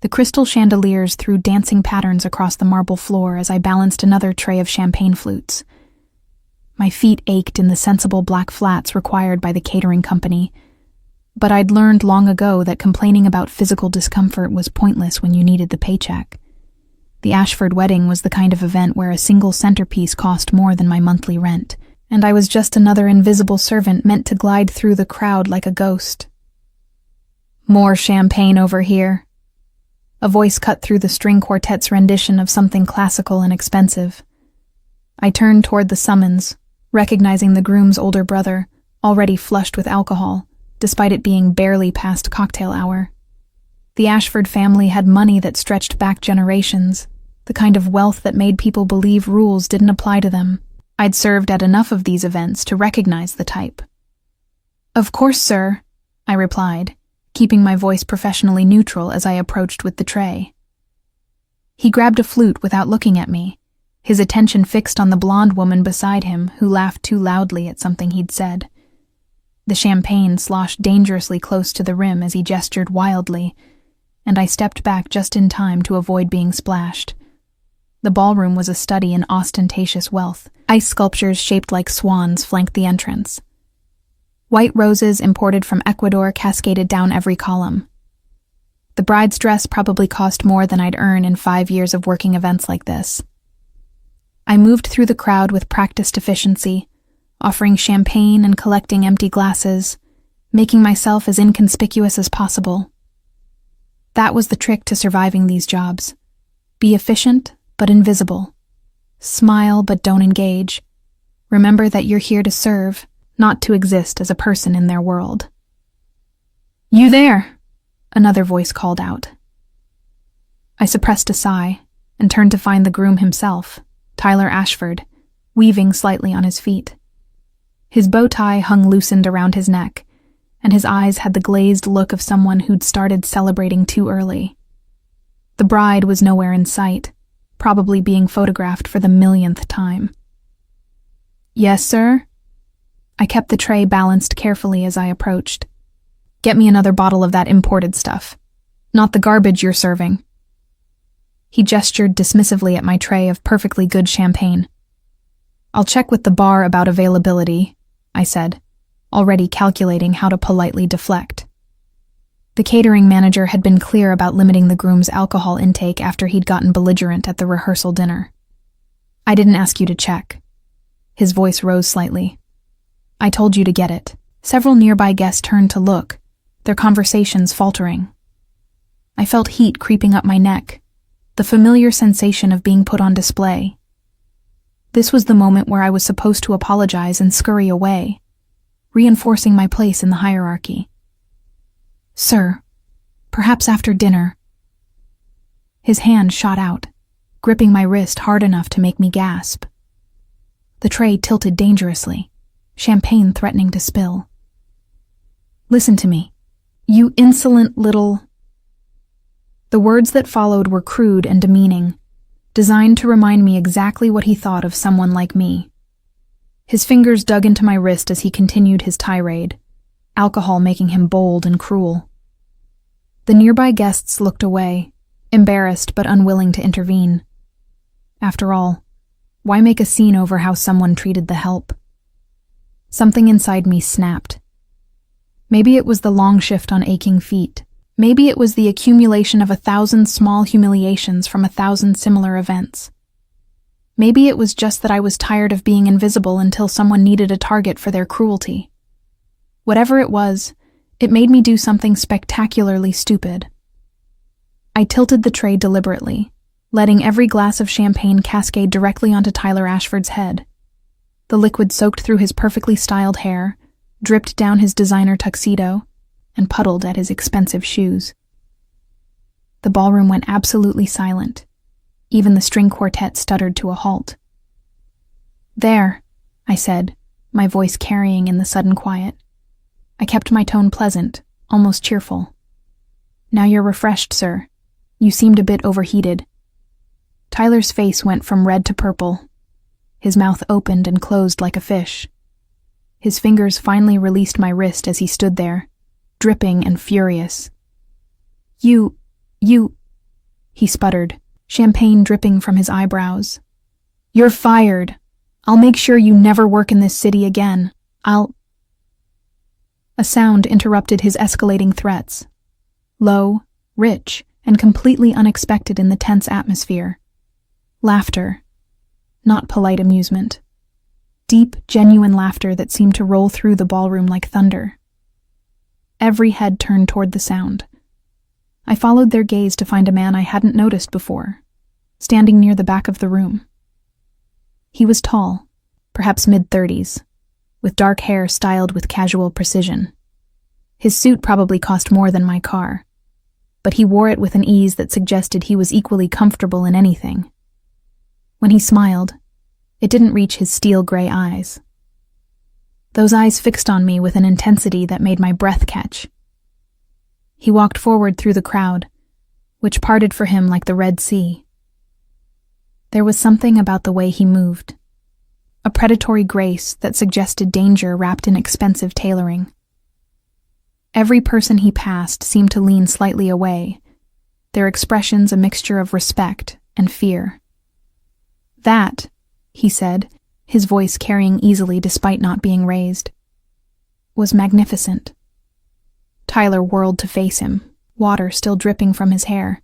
The crystal chandeliers threw dancing patterns across the marble floor as I balanced another tray of champagne flutes. My feet ached in the sensible black flats required by the catering company, but I'd learned long ago that complaining about physical discomfort was pointless when you needed the paycheck. The Ashford wedding was the kind of event where a single centerpiece cost more than my monthly rent, and I was just another invisible servant meant to glide through the crowd like a ghost. "More champagne over here." A voice cut through the string quartet's rendition of something classical and expensive. I turned toward the summons, recognizing the groom's older brother, already flushed with alcohol, despite it being barely past cocktail hour. The Ashford family had money that stretched back generations, the kind of wealth that made people believe rules didn't apply to them. I'd served at enough of these events to recognize the type. "Of course, sir," I replied, keeping my voice professionally neutral as I approached with the tray. He grabbed a flute without looking at me, his attention fixed on the blonde woman beside him who laughed too loudly at something he'd said. The champagne sloshed dangerously close to the rim as he gestured wildly, and I stepped back just in time to avoid being splashed. The ballroom was a study in ostentatious wealth. Ice sculptures shaped like swans flanked the entrance. White roses imported from Ecuador cascaded down every column. The bride's dress probably cost more than I'd earn in 5 years of working events like this. I moved through the crowd with practiced efficiency, offering champagne and collecting empty glasses, making myself as inconspicuous as possible. That was the trick to surviving these jobs. Be efficient, but invisible. Smile, but don't engage. Remember that you're here to serve, not to exist as a person in their world. "You there!" another voice called out. I suppressed a sigh and turned to find the groom himself, Tyler Ashford, weaving slightly on his feet. His bow tie hung loosened around his neck, and his eyes had the glazed look of someone who'd started celebrating too early. The bride was nowhere in sight, probably being photographed for the millionth time. "Yes, sir?" I kept the tray balanced carefully as I approached. "Get me another bottle of that imported stuff. Not the garbage you're serving." He gestured dismissively at my tray of perfectly good champagne. "I'll check with the bar about availability," I said, already calculating how to politely deflect. The catering manager had been clear about limiting the groom's alcohol intake after he'd gotten belligerent at the rehearsal dinner. "I didn't ask you to check." His voice rose slightly. "I told you to get it." Several nearby guests turned to look, their conversations faltering. I felt heat creeping up my neck, the familiar sensation of being put on display. This was the moment where I was supposed to apologize and scurry away, reinforcing my place in the hierarchy. "Sir, perhaps after dinner." His hand shot out, gripping my wrist hard enough to make me gasp. The tray tilted dangerously, champagne threatening to spill. "Listen to me, you insolent little—" The words that followed were crude and demeaning, designed to remind me exactly what he thought of someone like me. His fingers dug into my wrist as he continued his tirade, alcohol making him bold and cruel. The nearby guests looked away, embarrassed but unwilling to intervene. After all, why make a scene over how someone treated the help? Something inside me snapped. Maybe it was the long shift on aching feet. Maybe it was the accumulation of 1,000 small humiliations from 1,000 similar events. Maybe it was just that I was tired of being invisible until someone needed a target for their cruelty. Whatever it was, it made me do something spectacularly stupid. I tilted the tray deliberately, letting every glass of champagne cascade directly onto Tyler Ashford's head. The liquid soaked through his perfectly styled hair, dripped down his designer tuxedo, and puddled at his expensive shoes. The ballroom went absolutely silent. Even the string quartet stuttered to a halt. "There," I said, my voice carrying in the sudden quiet. I kept my tone pleasant, almost cheerful. "Now you're refreshed, sir. You seemed a bit overheated." Tyler's face went from red to purple. His mouth opened and closed like a fish. His fingers finally released my wrist as he stood there, dripping and furious. You, he sputtered, champagne dripping from his eyebrows. "You're fired. I'll make sure you never work in this city again. A sound interrupted his escalating threats. Low, rich, and completely unexpected in the tense atmosphere. Laughter. Not polite amusement. Deep, genuine laughter that seemed to roll through the ballroom like thunder. Every head turned toward the sound. I followed their gaze to find a man I hadn't noticed before, standing near the back of the room. He was tall, perhaps mid-30s, with dark hair styled with casual precision. His suit probably cost more than my car, but he wore it with an ease that suggested he was equally comfortable in anything. When he smiled, it didn't reach his steel-gray eyes. Those eyes fixed on me with an intensity that made my breath catch. He walked forward through the crowd, which parted for him like the Red Sea. There was something about the way he moved, a predatory grace that suggested danger wrapped in expensive tailoring. Every person he passed seemed to lean slightly away, their expressions a mixture of respect and fear. "That," he said, his voice carrying easily despite not being raised, "was magnificent." Tyler whirled to face him, water still dripping from his hair.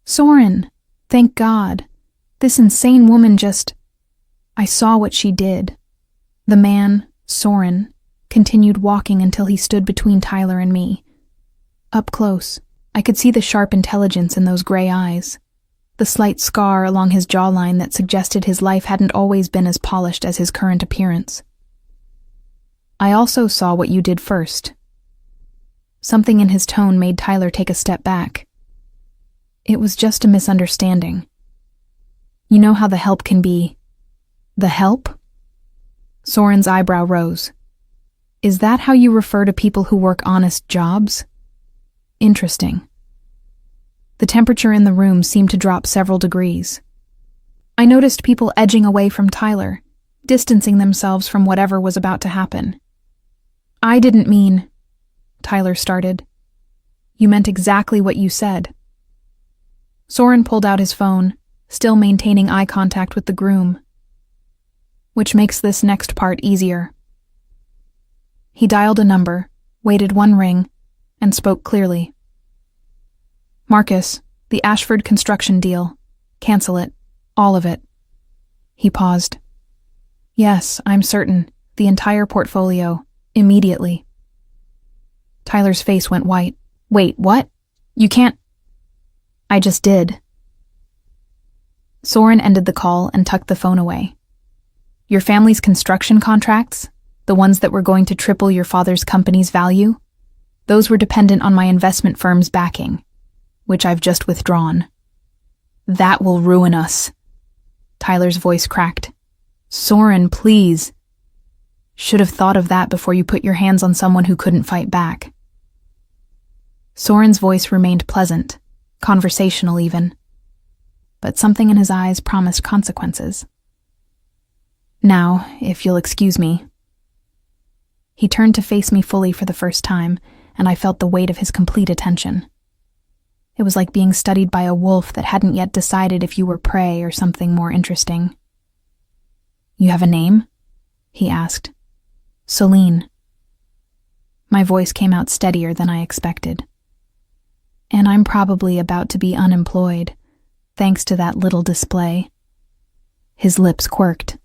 "Soren, thank God. This insane woman just—" I saw what she did. The man, Soren, continued walking until he stood between Tyler and me. Up close, I could see the sharp intelligence in those gray eyes, the slight scar along his jawline that suggested his life hadn't always been as polished as his current appearance. "I also saw what you did first." Something in his tone made Tyler take a step back. "It was just a misunderstanding. You know how the help can be." "The help?" Soren's eyebrow rose. "Is that how you refer to people who work honest jobs? Interesting." The temperature in the room seemed to drop several degrees. I noticed people edging away from Tyler, distancing themselves from whatever was about to happen. "I didn't mean—" Tyler started. "You meant exactly what you said." Soren pulled out his phone, still maintaining eye contact with the groom. "Which makes this next part easier." He dialed a number, waited one ring, and spoke clearly. "Marcus, the Ashford construction deal. Cancel it. All of it." He paused. "Yes, I'm certain. The entire portfolio. Immediately." Tyler's face went white. "Wait, what? You can't—" "I just did." Soren ended the call and tucked the phone away. "Your family's construction contracts? The ones that were going to triple your father's company's value? Those were dependent on my investment firm's backing, which I've just withdrawn." "That will ruin us." Tyler's voice cracked. "Soren, please. Should have thought of that before you put your hands on someone who couldn't fight back." Soren's voice remained pleasant, conversational even, but something in his eyes promised consequences. "Now, if you'll excuse me." He turned to face me fully for the first time, and I felt the weight of his complete attention. It was like being studied by a wolf that hadn't yet decided if you were prey or something more interesting. "You have a name?" he asked. "Celine." My voice came out steadier than I expected. "And I'm probably about to be unemployed, thanks to that little display." His lips quirked.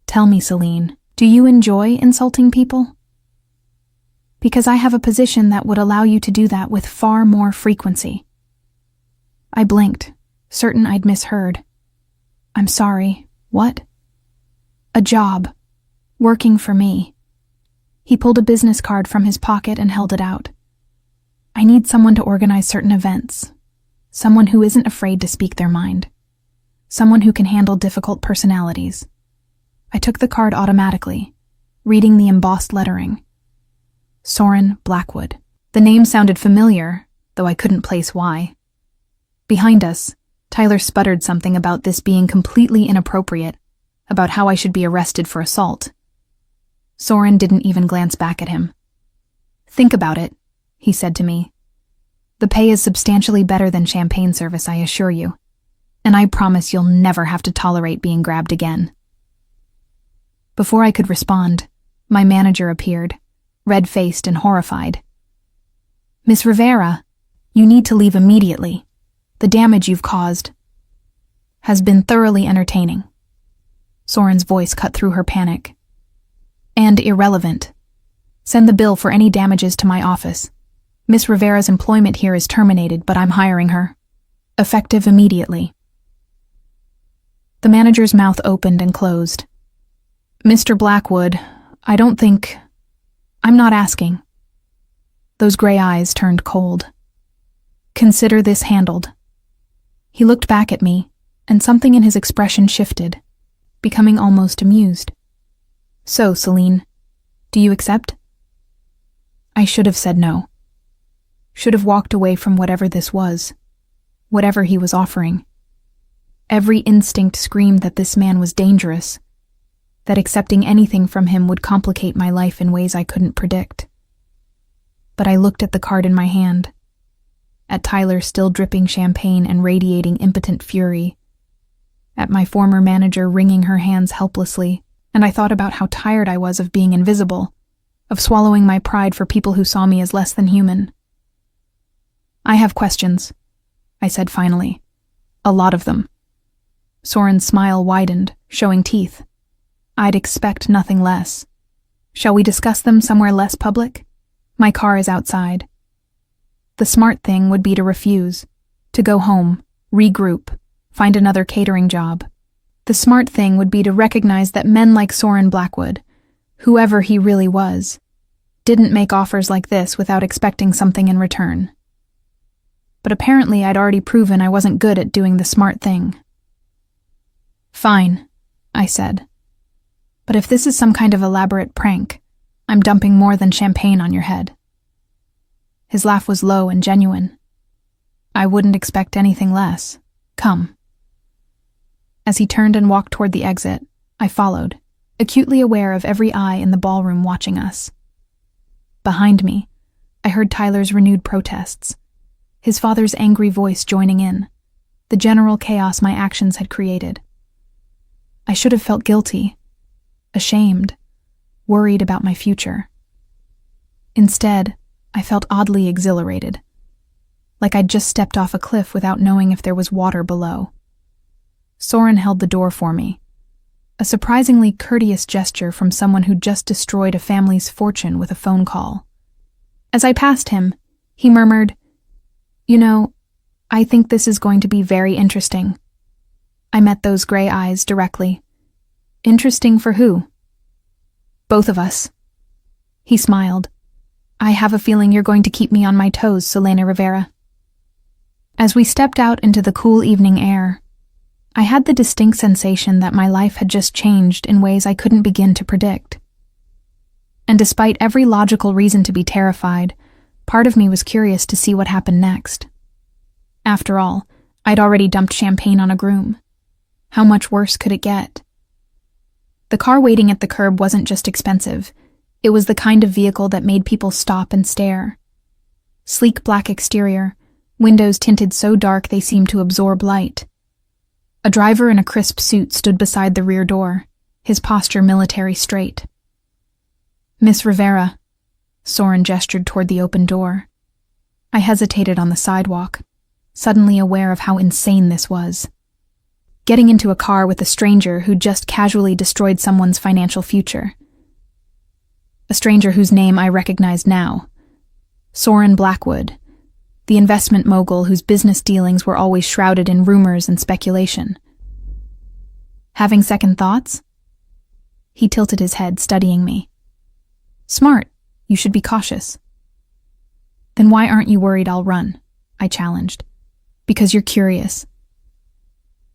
"Tell me, Celine, do you enjoy insulting people? Because I have a position that would allow you to do that with far more frequency." I blinked, certain I'd misheard. "I'm sorry, what?" "A job. Working for me." He pulled a business card from his pocket and held it out. "I need someone to organize certain events. Someone who isn't afraid to speak their mind. Someone who can handle difficult personalities." I took the card automatically, reading the embossed lettering. Soren Blackwood. The name sounded familiar, though I couldn't place why. Behind us, Tyler sputtered something about this being completely inappropriate, about how I should be arrested for assault. Soren didn't even glance back at him. "Think about it," he said to me. The pay is substantially better than champagne service, I assure you. And I promise you'll never have to tolerate being grabbed again. Before I could respond, my manager appeared, red-faced and horrified. Miss Rivera, you need to leave immediately. The damage you've caused has been thoroughly entertaining. Soren's voice cut through her panic. And irrelevant. Send the bill for any damages to my office. Miss Rivera's employment here is terminated, but I'm hiring her. Effective immediately. The manager's mouth opened and closed. Mr. Blackwood, I'm not asking. Those gray eyes turned cold. Consider this handled. He looked back at me, and something in his expression shifted, becoming almost amused. So, Celine, do you accept? I should have said no. Should have walked away from whatever this was, whatever he was offering. Every instinct screamed that this man was dangerous, that accepting anything from him would complicate my life in ways I couldn't predict. But I looked at the card in my hand, at Tyler still dripping champagne and radiating impotent fury, at my former manager wringing her hands helplessly, and I thought about how tired I was of being invisible, of swallowing my pride for people who saw me as less than human. I have questions, I said finally. A lot of them. Soren's smile widened, showing teeth. I'd expect nothing less. Shall we discuss them somewhere less public? My car is outside. The smart thing would be to refuse, to go home, regroup, find another catering job. The smart thing would be to recognize that men like Soren Blackwood, whoever he really was, didn't make offers like this without expecting something in return. But apparently I'd already proven I wasn't good at doing the smart thing. Fine, I said. But if this is some kind of elaborate prank, I'm dumping more than champagne on your head. His laugh was low and genuine. I wouldn't expect anything less. Come. As he turned and walked toward the exit, I followed, acutely aware of every eye in the ballroom watching us. Behind me, I heard Tyler's renewed protests, his father's angry voice joining in, the general chaos my actions had created. I should have felt guilty, ashamed, worried about my future. Instead, I felt oddly exhilarated, like I'd just stepped off a cliff without knowing if there was water below. Soren held the door for me, a surprisingly courteous gesture from someone who'd just destroyed a family's fortune with a phone call. As I passed him, he murmured, "You know, I think this is going to be very interesting." I met those gray eyes directly. Interesting for who? Both of us. He smiled. I have a feeling you're going to keep me on my toes, Selena Rivera. As we stepped out into the cool evening air, I had the distinct sensation that my life had just changed in ways I couldn't begin to predict. And despite every logical reason to be terrified, part of me was curious to see what happened next. After all, I'd already dumped champagne on a groom. How much worse could it get? The car waiting at the curb wasn't just expensive. It was the kind of vehicle that made people stop and stare. Sleek black exterior, windows tinted so dark they seemed to absorb light. A driver in a crisp suit stood beside the rear door, his posture military straight. Miss Rivera, Soren gestured toward the open door. I hesitated on the sidewalk, suddenly aware of how insane this was. Getting into a car with a stranger who'd just casually destroyed someone's financial future. A stranger whose name I recognized now. Soren Blackwood, the investment mogul whose business dealings were always shrouded in rumors and speculation. Having second thoughts? He tilted his head, studying me. Smart, you should be cautious. Then why aren't you worried I'll run? I challenged. Because you're curious.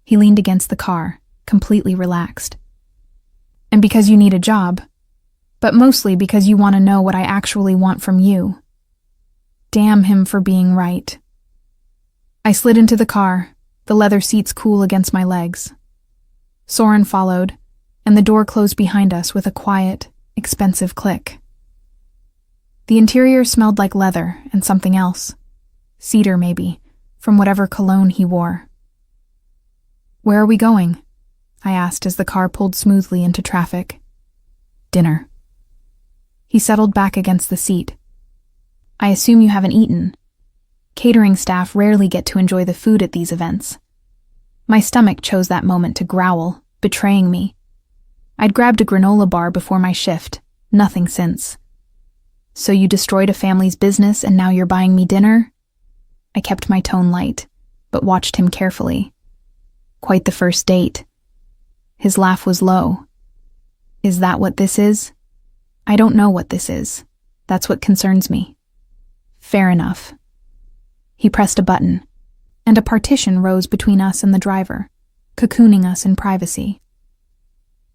He leaned against the car, completely relaxed. And because you need a job, but mostly because you want to know what I actually want from you. Damn him for being right. I slid into the car, the leather seats cool against my legs. Soren followed, and the door closed behind us with a quiet, expensive click. The interior smelled like leather and something else. Cedar, maybe, from whatever cologne he wore. "Where are we going?" I asked as the car pulled smoothly into traffic. "Dinner." He settled back against the seat. "I assume you haven't eaten. Catering staff rarely get to enjoy the food at these events." My stomach chose that moment to growl, betraying me. I'd grabbed a granola bar before my shift, nothing since. "So you destroyed a family's business and now you're buying me dinner?" I kept my tone light, but watched him carefully. "Quite the first date." His laugh was low. "Is that what this is?" "I don't know what this is. That's what concerns me." "Fair enough." He pressed a button, and a partition rose between us and the driver, cocooning us in privacy.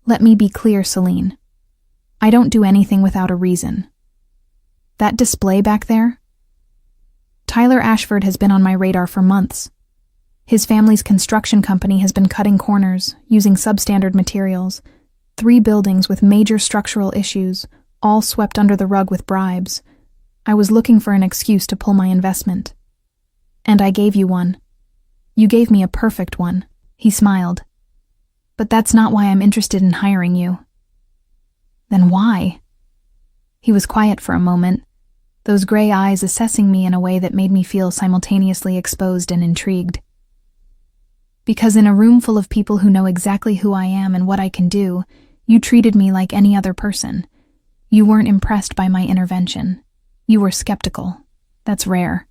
"Let me be clear, Celine. I don't do anything without a reason. That display back there? Tyler Ashford has been on my radar for months. His family's construction company has been cutting corners, using substandard materials. 3 buildings with major structural issues, all swept under the rug with bribes. I was looking for an excuse to pull my investment. And I gave you one. You gave me a perfect one." He smiled. "But that's not why I'm interested in hiring you." "Then why?" He was quiet for a moment, those gray eyes assessing me in a way that made me feel simultaneously exposed and intrigued. "Because in a room full of people who know exactly who I am and what I can do, you treated me like any other person. You weren't impressed by my intervention. You were skeptical. That's rare.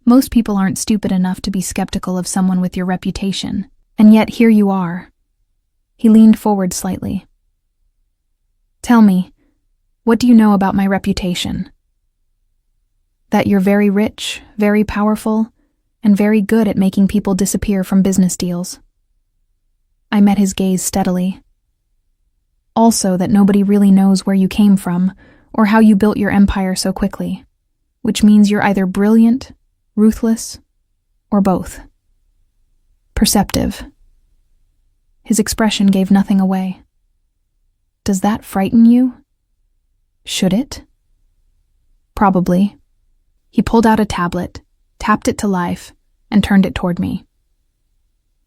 Most people aren't stupid enough to be skeptical of someone with your reputation, and yet here you are." He leaned forward slightly. "Tell me, what do you know about my reputation?" "That you're very rich, very powerful, and very good at making people disappear from business deals." I met his gaze steadily. "Also that nobody really knows where you came from or how you built your empire so quickly, which means you're either brilliant, ruthless, or both. Perceptive." His expression gave nothing away. "Does that frighten you?" "Should it?" "Probably." He pulled out a tablet, tapped it to life, and turned it toward me.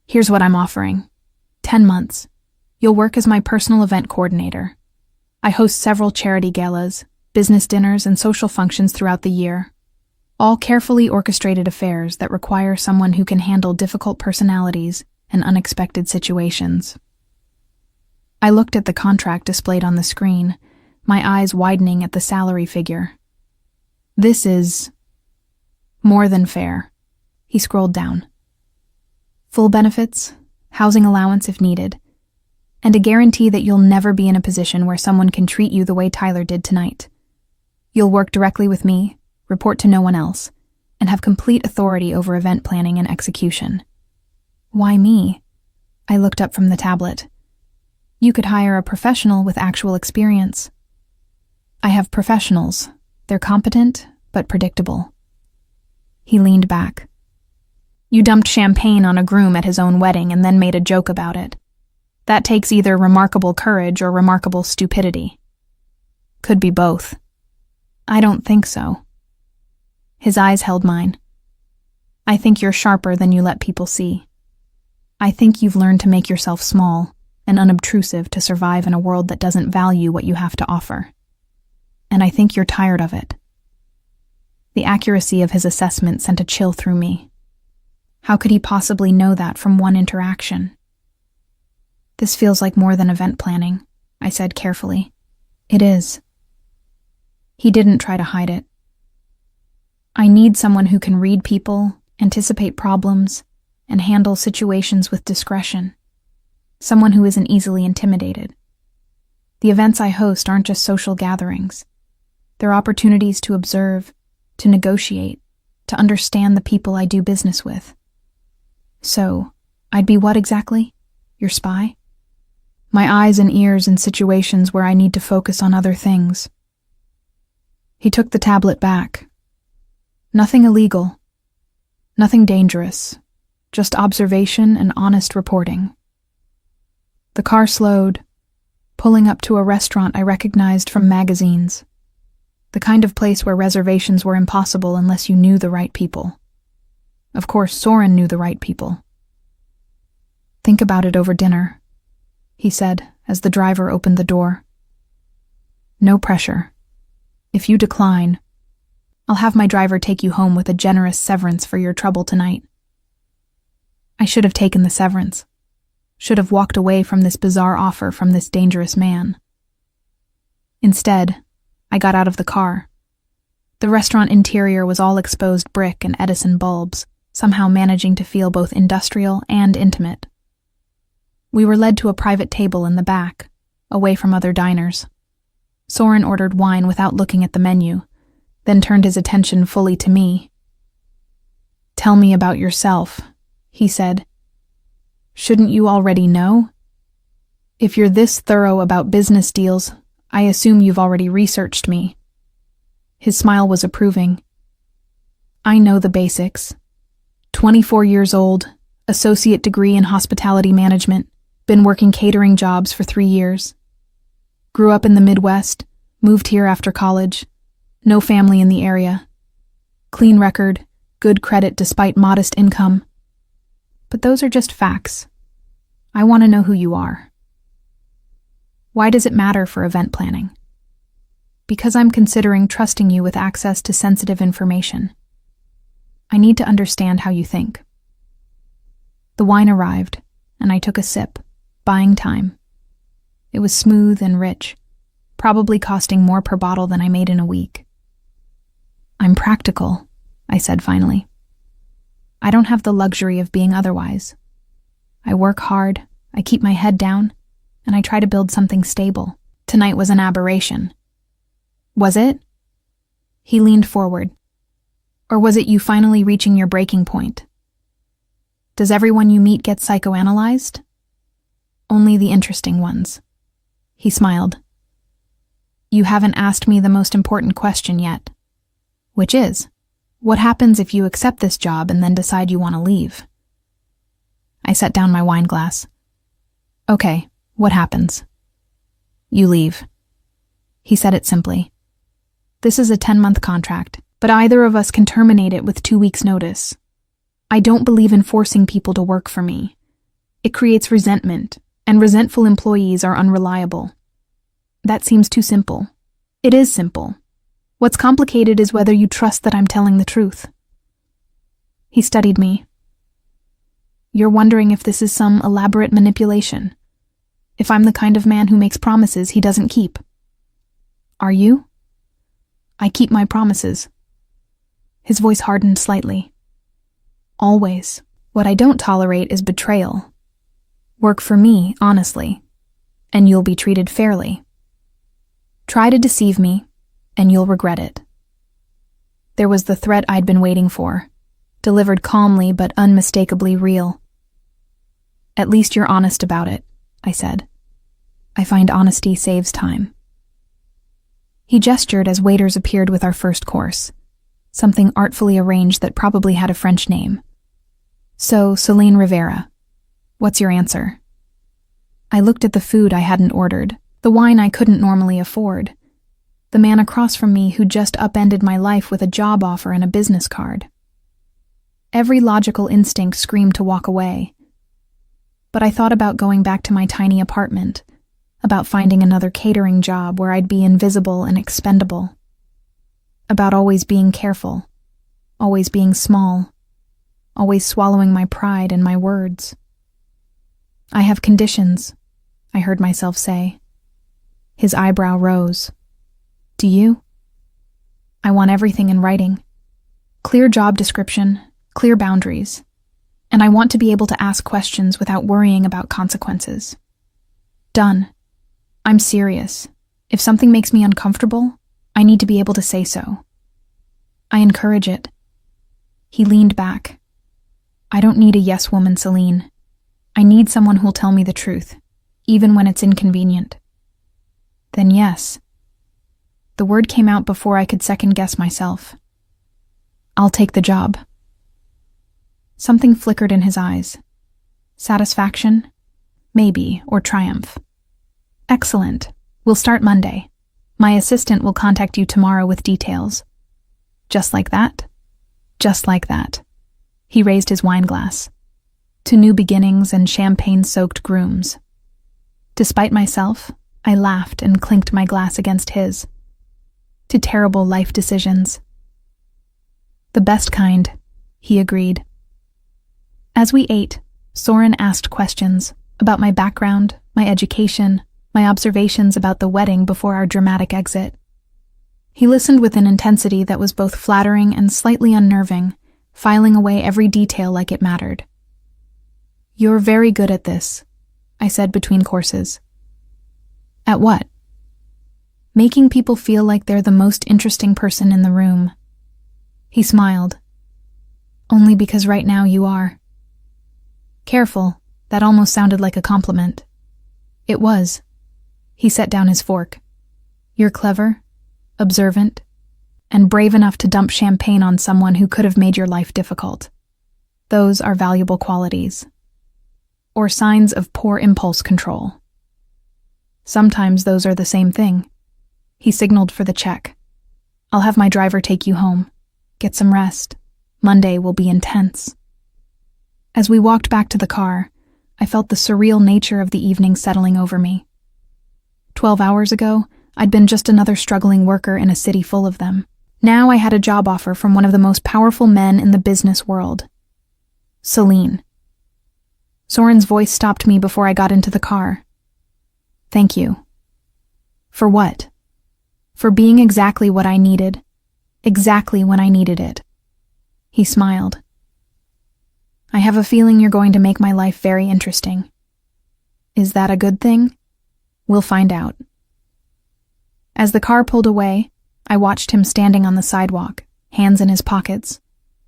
"Here's what I'm offering. 10 months. You'll work as my personal event coordinator. I host several charity galas, business dinners, and social functions throughout the year. All carefully orchestrated affairs that require someone who can handle difficult personalities and unexpected situations." I looked at the contract displayed on the screen, my eyes widening at the salary figure. "This is more than fair." He scrolled down. "Full benefits, housing allowance if needed, and a guarantee that you'll never be in a position where someone can treat you the way Tyler did tonight. You'll work directly with me, report to no one else, and have complete authority over event planning and execution." "Why me?" I looked up from the tablet. "You could hire a professional with actual experience." "I have professionals. They're competent, but predictable." He leaned back. "You dumped champagne on a groom at his own wedding and then made a joke about it. That takes either remarkable courage or remarkable stupidity." "Could be both." "I don't think so." His eyes held mine. "I think you're sharper than you let people see. I think you've learned to make yourself small and unobtrusive to survive in a world that doesn't value what you have to offer. And I think you're tired of it." The accuracy of his assessment sent a chill through me. How could he possibly know that from one interaction? "This feels like more than event planning," I said carefully. "It is." He didn't try to hide it. "I need someone who can read people, anticipate problems, and handle situations with discretion. Someone who isn't easily intimidated. The events I host aren't just social gatherings. They're opportunities to observe, to negotiate, to understand the people I do business with." "So, I'd be what exactly? Your spy?" "My eyes and ears in situations where I need to focus on other things." He took the tablet back. "Nothing illegal. Nothing dangerous. Just observation and honest reporting." The car slowed, pulling up to a restaurant I recognized from magazines. The kind of place where reservations were impossible unless you knew the right people. Of course, Soren knew the right people. "Think about it over dinner," he said as the driver opened the door. "No pressure. If you decline, I'll have my driver take you home with a generous severance for your trouble tonight." I should have taken the severance. Should have walked away from this bizarre offer from this dangerous man. Instead, I got out of the car. The restaurant interior was all exposed brick and Edison bulbs, somehow managing to feel both industrial and intimate. We were led to a private table in the back, away from other diners. Soren ordered wine without looking at the menu, then turned his attention fully to me. "Tell me about yourself," he said. "Shouldn't you already know? If you're this thorough about business deals, I assume you've already researched me." His smile was approving. "I know the basics. 24 years old, associate degree in hospitality management, been working catering jobs for 3 years. Grew up in the Midwest, moved here after college, no family in the area. Clean record, good credit despite modest income. But those are just facts. I want to know who you are." "Why does it matter for event planning?" "Because I'm considering trusting you with access to sensitive information. I need to understand how you think." The wine arrived, and I took a sip, buying time. It was smooth and rich, probably costing more per bottle than I made in a week. "I'm practical," I said finally. "I don't have the luxury of being otherwise. I work hard, I keep my head down, and I try to build something stable. Tonight was an aberration." "Was it?" He leaned forward. "Or was it you finally reaching your breaking point? Does everyone you meet get psychoanalyzed?" "Only the interesting ones." He smiled. "You haven't asked me the most important question yet. Which is, what happens if you accept this job and then decide you want to leave?" I set down my wine glass. "Okay, what happens?" "You leave." He said it simply. "This is a 10-month contract, but either of us can terminate it with 2 weeks' notice. I don't believe in forcing people to work for me. It creates resentment, and resentful employees are unreliable. That seems too simple. It is simple. What's complicated is whether you trust that I'm telling the truth." He studied me. "You're wondering if this is some elaborate manipulation. If I'm the kind of man who makes promises he doesn't keep. Are you?" "I keep my promises." His voice hardened slightly. "Always. What I don't tolerate is betrayal. Work for me, honestly, and you'll be treated fairly. Try to deceive me, and you'll regret it." There was the threat I'd been waiting for, delivered calmly but unmistakably real. "At least you're honest about it," I said. "I find honesty saves time." He gestured as waiters appeared with our first course, something artfully arranged that probably had a French name. "So, Celine Rivera, what's your answer?" I looked at the food I hadn't ordered, the wine I couldn't normally afford, the man across from me who just upended my life with a job offer and a business card. Every logical instinct screamed to walk away. But I thought about going back to my tiny apartment, about finding another catering job where I'd be invisible and expendable, about always being careful, always being small, always swallowing my pride and my words. "I have conditions," I heard myself say. His eyebrow rose. "Do you?" "I want everything in writing. Clear job description, clear boundaries. And I want to be able to ask questions without worrying about consequences." "Done. I'm serious. If something makes me uncomfortable, I need to be able to say so." "I encourage it." He leaned back. "I don't need a yes woman, Celine. I need someone who'll tell me the truth, even when it's inconvenient." "Then yes." The word came out before I could second-guess myself. "I'll take the job." Something flickered in his eyes. Satisfaction? Maybe, or triumph. "Excellent. We'll start Monday. My assistant will contact you tomorrow with details. Just like that? Just like that. He raised his wine glass. To new beginnings and champagne-soaked grooms. Despite myself, I laughed and clinked my glass against his. To terrible life decisions. The best kind, he agreed. As we ate, Soren asked questions about my background, my education, my observations about the wedding before our dramatic exit. He listened with an intensity that was both flattering and slightly unnerving, filing away every detail like it mattered. "You're very good at this," I said between courses. "At what?" "Making people feel like they're the most interesting person in the room." He smiled. "Only because right now you are." Careful, that almost sounded like a compliment. It was. He set down his fork. "You're clever, observant, and brave enough to dump champagne on someone who could have made your life difficult. Those are valuable qualities. Or signs of poor impulse control. Sometimes those are the same thing." He signaled for the check. "I'll have my driver take you home. Get some rest. Monday will be intense." As we walked back to the car, I felt the surreal nature of the evening settling over me. 12 hours ago, I'd been just another struggling worker in a city full of them. Now I had a job offer from one of the most powerful men in the business world. Celine. Soren's voice stopped me before I got into the car. "Thank you." "For what?" "For being exactly what I needed. Exactly when I needed it." He smiled. "I have a feeling you're going to make my life very interesting." "Is that a good thing?" "We'll find out." As the car pulled away, I watched him standing on the sidewalk, hands in his pockets,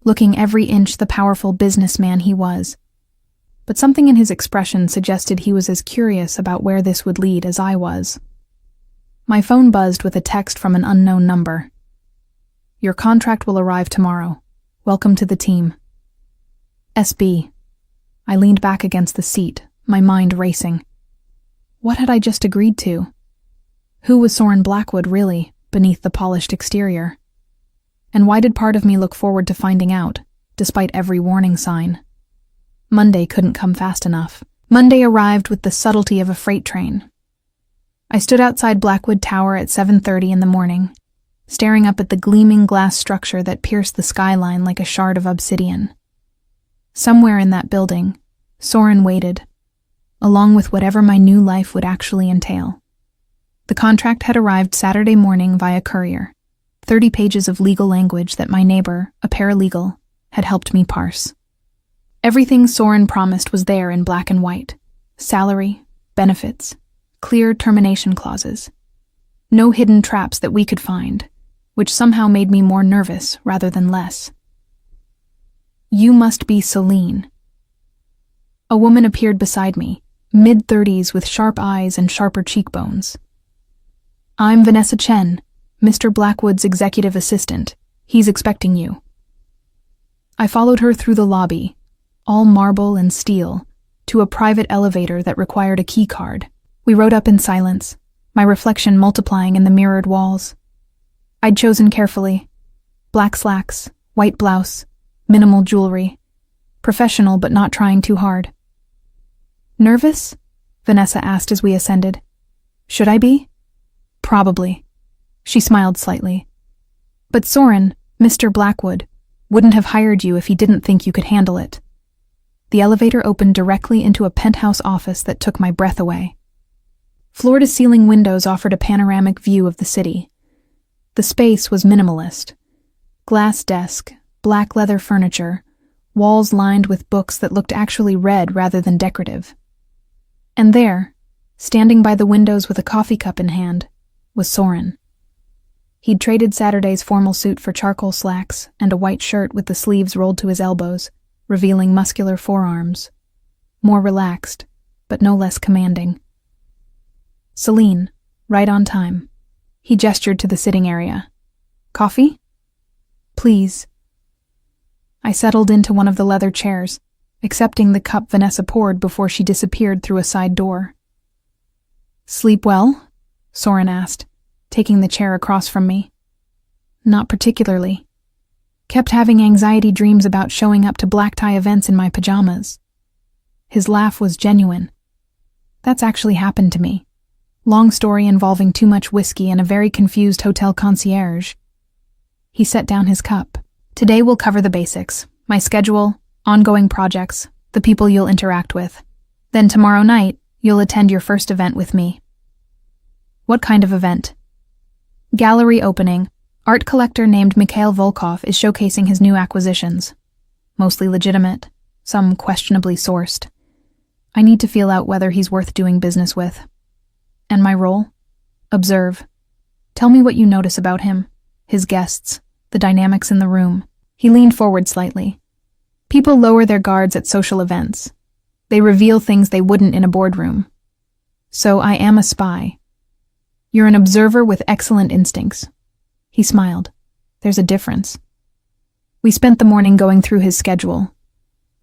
looking every inch the powerful businessman he was. But something in his expression suggested he was as curious about where this would lead as I was. My phone buzzed with a text from an unknown number. "Your contract will arrive tomorrow. Welcome to the team. SB." I leaned back against the seat, my mind racing. What had I just agreed to? Who was Soren Blackwood really, beneath the polished exterior? And why did part of me look forward to finding out, despite every warning sign? Monday couldn't come fast enough. Monday arrived with the subtlety of a freight train. I stood outside Blackwood Tower at 7:30 in the morning, staring up at the gleaming glass structure that pierced the skyline like a shard of obsidian. Somewhere in that building, Soren waited, along with whatever my new life would actually entail. The contract had arrived Saturday morning via courier, 30 pages of legal language that my neighbor, a paralegal, had helped me parse. Everything Soren promised was there in black and white: salary, benefits, clear termination clauses. No hidden traps that we could find, which somehow made me more nervous rather than less. "You must be Celine." A woman appeared beside me, mid-30s with sharp eyes and sharper cheekbones. "I'm Vanessa Chen, Mr. Blackwood's executive assistant. He's expecting you." I followed her through the lobby, all marble and steel, to a private elevator that required a key card. We rode up in silence, my reflection multiplying in the mirrored walls. I'd chosen carefully. Black slacks, white blouse, minimal jewelry. Professional but not trying too hard. "Nervous?" Vanessa asked as we ascended. "Should I be?" "Probably." She smiled slightly. "But Soren, Mr. Blackwood, wouldn't have hired you if he didn't think you could handle it." The elevator opened directly into a penthouse office that took my breath away. Floor-to-ceiling windows offered a panoramic view of the city. The space was minimalist. Glass desk, black leather furniture, walls lined with books that looked actually read rather than decorative. And there, standing by the windows with a coffee cup in hand, was Soren. He'd traded Saturday's formal suit for charcoal slacks and a white shirt with the sleeves rolled to his elbows, revealing muscular forearms. More relaxed, but no less commanding. "Celine, right on time." He gestured to the sitting area. "Coffee?" "Please." I settled into one of the leather chairs, accepting the cup Vanessa poured before she disappeared through a side door. "Sleep well?" Soren asked. taking the chair across from me. Not particularly. Kept having anxiety dreams about showing up to black tie events in my pajamas. His laugh was genuine. That's actually happened to me. Long story involving too much whiskey and a very confused hotel concierge. He set down his cup. Today we'll cover the basics. My schedule, ongoing projects, the people you'll interact with. Then tomorrow night, you'll attend your first event with me. What kind of event? Gallery opening. Art collector named Mikhail Volkov is showcasing his new acquisitions. Mostly legitimate, some questionably sourced. I need to feel out whether he's worth doing business with. And my role? Observe. Tell me what you notice about him, his guests, the dynamics in the room. He leaned forward slightly. People lower their guards at social events. They reveal things they wouldn't in a boardroom. So I am a spy. You're an observer with excellent instincts. He smiled. There's a difference. We spent the morning going through his schedule.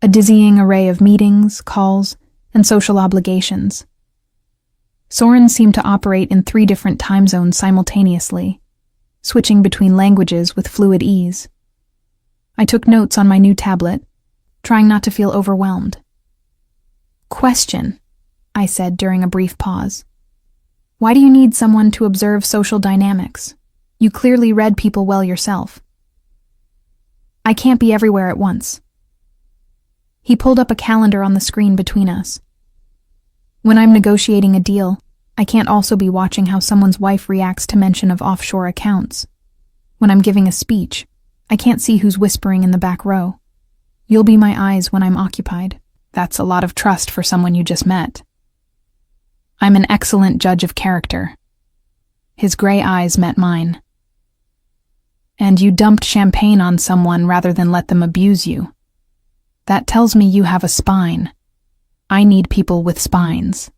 A dizzying array of meetings, calls, and social obligations. Soren seemed to operate in 3 different time zones simultaneously, switching between languages with fluid ease. I took notes on my new tablet, trying not to feel overwhelmed. Question, I said during a brief pause. Why do you need someone to observe social dynamics? You clearly read people well yourself. I can't be everywhere at once. He pulled up a calendar on the screen between us. When I'm negotiating a deal, I can't also be watching how someone's wife reacts to mention of offshore accounts. When I'm giving a speech, I can't see who's whispering in the back row. You'll be my eyes when I'm occupied. That's a lot of trust for someone you just met. I'm an excellent judge of character. His gray eyes met mine. And you dumped champagne on someone rather than let them abuse you. That tells me you have a spine. I need people with spines.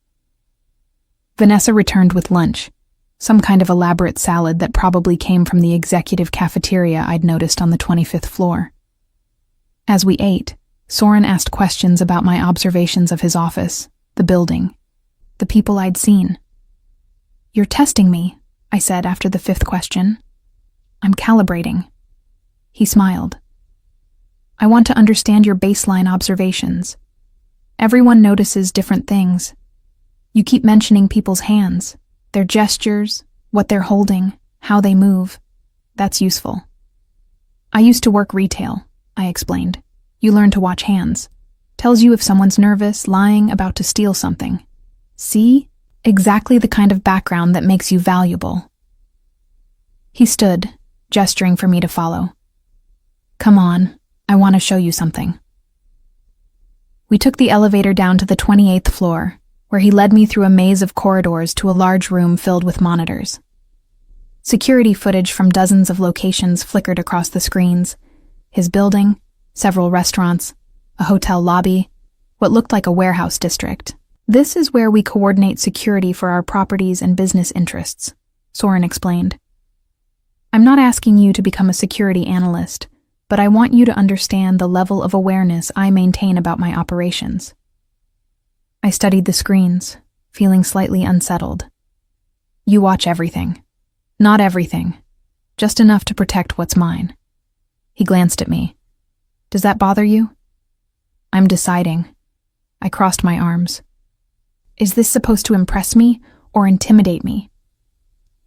Vanessa returned with lunch, some kind of elaborate salad that probably came from the executive cafeteria I'd noticed on the 25th floor. As we ate, Soren asked questions about my observations of his office, the building, the people I'd seen. You're testing me, I said after the 5th question. I'm calibrating. He smiled. I want to understand your baseline observations. Everyone notices different things. You keep mentioning people's hands, their gestures, what they're holding, how they move. That's useful. I used to work retail, I explained. You learn to watch hands. Tells you if someone's nervous, lying, about to steal something. See? Exactly the kind of background that makes you valuable. He stood, gesturing for me to follow. Come on, I want to show you something. We took the elevator down to the 28th floor, where he led me through a maze of corridors to a large room filled with monitors. Security footage from dozens of locations flickered across the screens. His building, several restaurants, a hotel lobby, what looked like a warehouse district. This is where we coordinate security for our properties and business interests, Soren explained. I'm not asking you to become a security analyst, but I want you to understand the level of awareness I maintain about my operations. I studied the screens, feeling slightly unsettled. You watch everything. Not everything. Just enough to protect what's mine. He glanced at me. Does that bother you? I'm deciding. I crossed my arms. Is this supposed to impress me or intimidate me?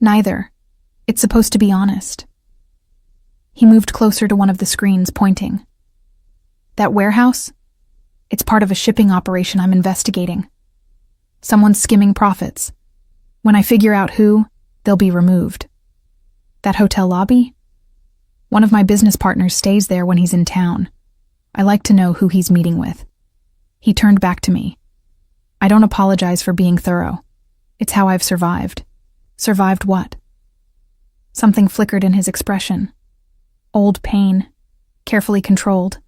Neither. It's supposed to be honest. He moved closer to one of the screens, pointing. That warehouse? It's part of a shipping operation I'm investigating. Someone's skimming profits. When I figure out who, they'll be removed. That hotel lobby? One of my business partners stays there when he's in town. I like to know who he's meeting with. He turned back to me. I don't apologize for being thorough. It's how I've survived. Survived what? Something flickered in his expression. Old pain, carefully controlled.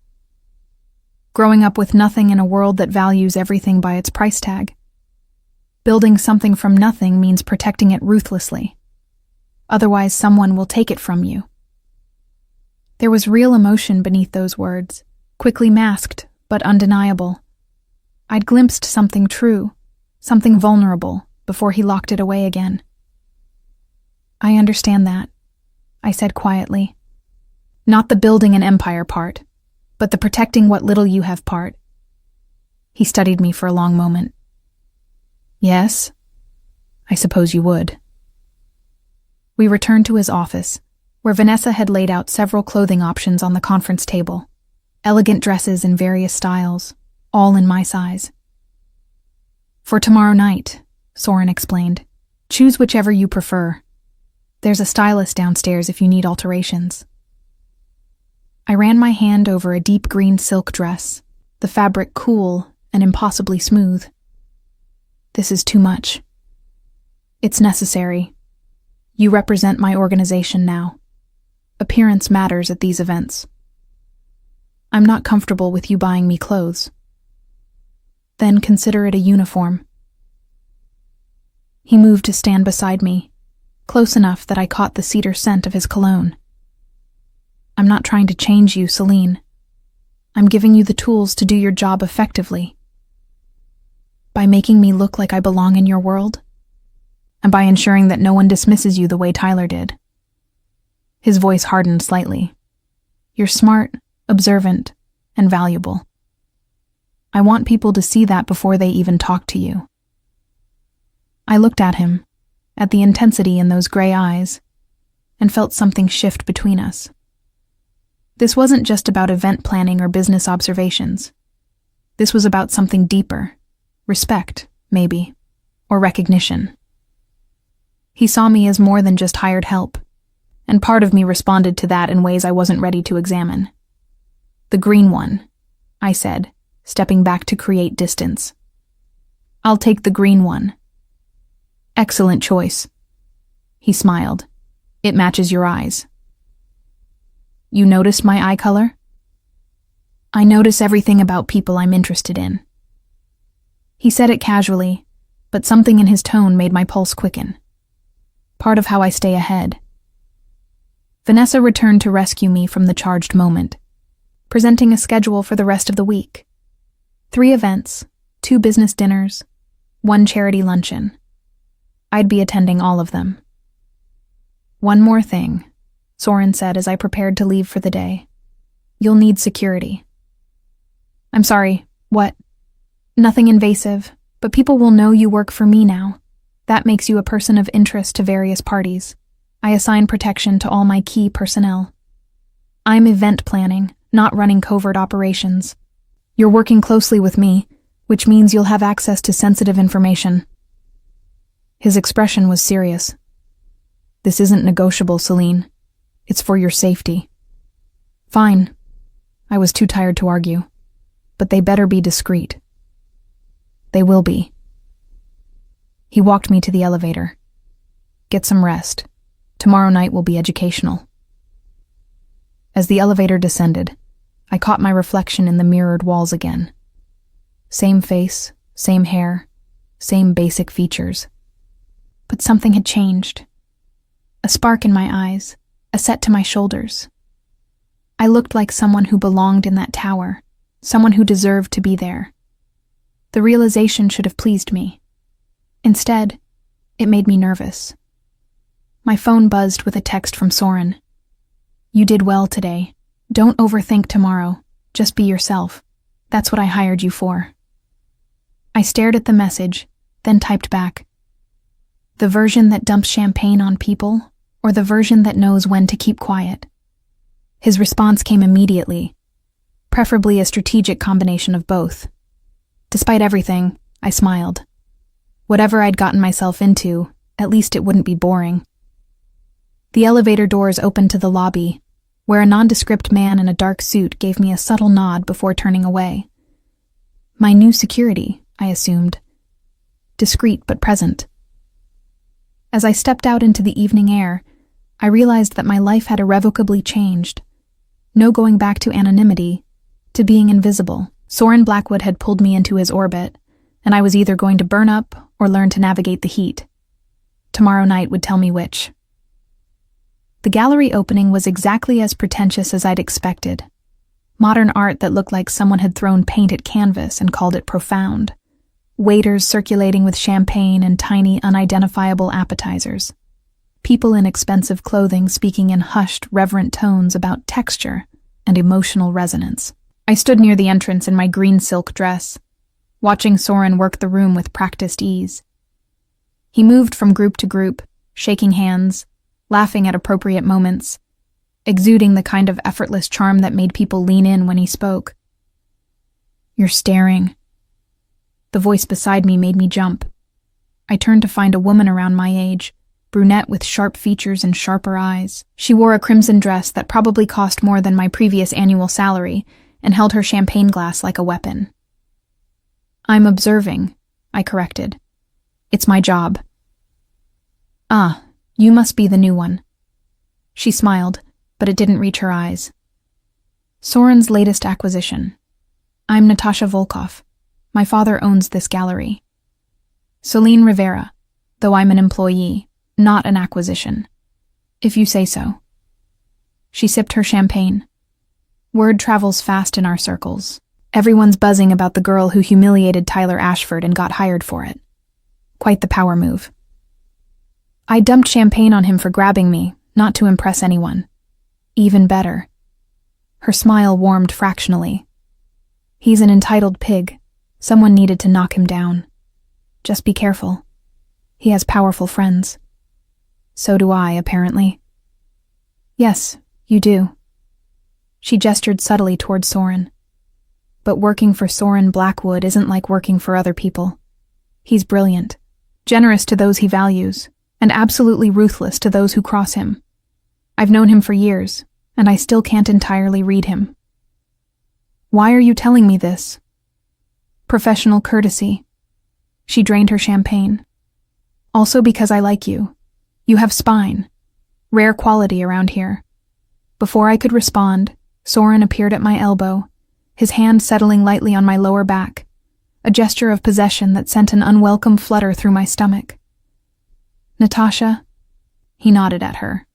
Growing up with nothing in a world that values everything by its price tag. Building something from nothing means protecting it ruthlessly. Otherwise, someone will take it from you. There was real emotion beneath those words, quickly masked, but undeniable. I'd glimpsed something true, something vulnerable, before he locked it away again. I understand that, I said quietly. Not the building an empire part, but the protecting what little you have part. He studied me for a long moment. Yes, I suppose you would. We returned to his office, where Vanessa had laid out several clothing options on the conference table. Elegant dresses in various styles, all in my size. For tomorrow night, Soren explained, choose whichever you prefer. There's a stylist downstairs if you need alterations. I ran my hand over a deep green silk dress, the fabric cool and impossibly smooth. This is too much. It's necessary. You represent my organization now. Appearance matters at these events. I'm not comfortable with you buying me clothes. Then consider it a uniform. He moved to stand beside me, close enough that I caught the cedar scent of his cologne. I'm not trying to change you, Celine. I'm giving you the tools to do your job effectively. By making me look like I belong in your world, and by ensuring that no one dismisses you the way Tyler did. His voice hardened slightly. You're smart, observant, and valuable. I want people to see that before they even talk to you. I looked at him, at the intensity in those gray eyes, and felt something shift between us. This wasn't just about event planning or business observations. This was about something deeper. Respect, maybe, or recognition. He saw me as more than just hired help, and part of me responded to that in ways I wasn't ready to examine. The green one, I said, stepping back to create distance. I'll take the green one. Excellent choice. He smiled. It matches your eyes. You noticed my eye color? I notice everything about people I'm interested in. He said it casually, but something in his tone made my pulse quicken. Part of how I stay ahead. Vanessa returned to rescue me from the charged moment, presenting a schedule for the rest of the week. 3 events, 2 business dinners, 1 charity luncheon. I'd be attending all of them. One more thing, Soren said as I prepared to leave for the day. You'll need security. I'm sorry, what? Nothing invasive, but people will know you work for me now. That makes you a person of interest to various parties. I assign protection to all my key personnel. I'm event planning, not running covert operations. You're working closely with me, which means you'll have access to sensitive information. His expression was serious. This isn't negotiable, Celine. It's for your safety. Fine. I was too tired to argue. But they better be discreet. They will be. He walked me to the elevator. Get some rest. Tomorrow night will be educational. As the elevator descended, I caught my reflection in the mirrored walls again. Same face, same hair, same basic features. But something had changed. A spark in my eyes, a set to my shoulders. I looked like someone who belonged in that tower, someone who deserved to be there. The realization should have pleased me. Instead, it made me nervous. My phone buzzed with a text from Soren. You did well today. Don't overthink tomorrow. Just be yourself. That's what I hired you for. I stared at the message, then typed back. The version that dumps champagne on people, or the version that knows when to keep quiet? His response came immediately, preferably a strategic combination of both. Despite everything, I smiled. Whatever I'd gotten myself into, at least it wouldn't be boring. The elevator doors opened to the lobby, where a nondescript man in a dark suit gave me a subtle nod before turning away. My new security, I assumed. Discreet but present. As I stepped out into the evening air, I realized that my life had irrevocably changed. No going back to anonymity, to being invisible. Soren Blackwood had pulled me into his orbit, and I was either going to burn up or learn to navigate the heat. Tomorrow night would tell me which. The gallery opening was exactly as pretentious as I'd expected. Modern art that looked like someone had thrown paint at canvas and called it profound. Waiters circulating with champagne and tiny, unidentifiable appetizers. People in expensive clothing speaking in hushed, reverent tones about texture and emotional resonance. I stood near the entrance in my green silk dress, watching Soren work the room with practiced ease. He moved from group to group, shaking hands, laughing at appropriate moments, exuding the kind of effortless charm that made people lean in when he spoke. "You're staring." The voice beside me made me jump. I turned to find a woman around my age, brunette with sharp features and sharper eyes. She wore a crimson dress that probably cost more than my previous annual salary and held her champagne glass like a weapon. "I'm observing," I corrected. "It's my job." "Ah, you must be the new one." She smiled, but it didn't reach her eyes. "Soren's latest acquisition. I'm Natasha Volkov. My father owns this gallery. Celine Rivera, though I'm an employee, not an acquisition. If you say so." She sipped her champagne. Word travels fast in our circles. Everyone's buzzing about the girl who humiliated Tyler Ashford and got hired for it. Quite the power move. I dumped champagne on him for grabbing me, not to impress anyone. Even better. Her smile warmed fractionally. "He's an entitled pig. Someone needed to knock him down. Just be careful. He has powerful friends." "So do I, apparently." "Yes, you do." She gestured subtly toward Soren. "But working for Soren Blackwood isn't like working for other people. He's brilliant, generous to those he values, and absolutely ruthless to those who cross him. I've known him for years, and I still can't entirely read him." "Why are you telling me this?" "Professional courtesy." She drained her champagne. "Also because I like you. You have spine. Rare quality around here." Before I could respond, Soren appeared at my elbow, his hand settling lightly on my lower back, a gesture of possession that sent an unwelcome flutter through my stomach. "Natasha," he nodded at her,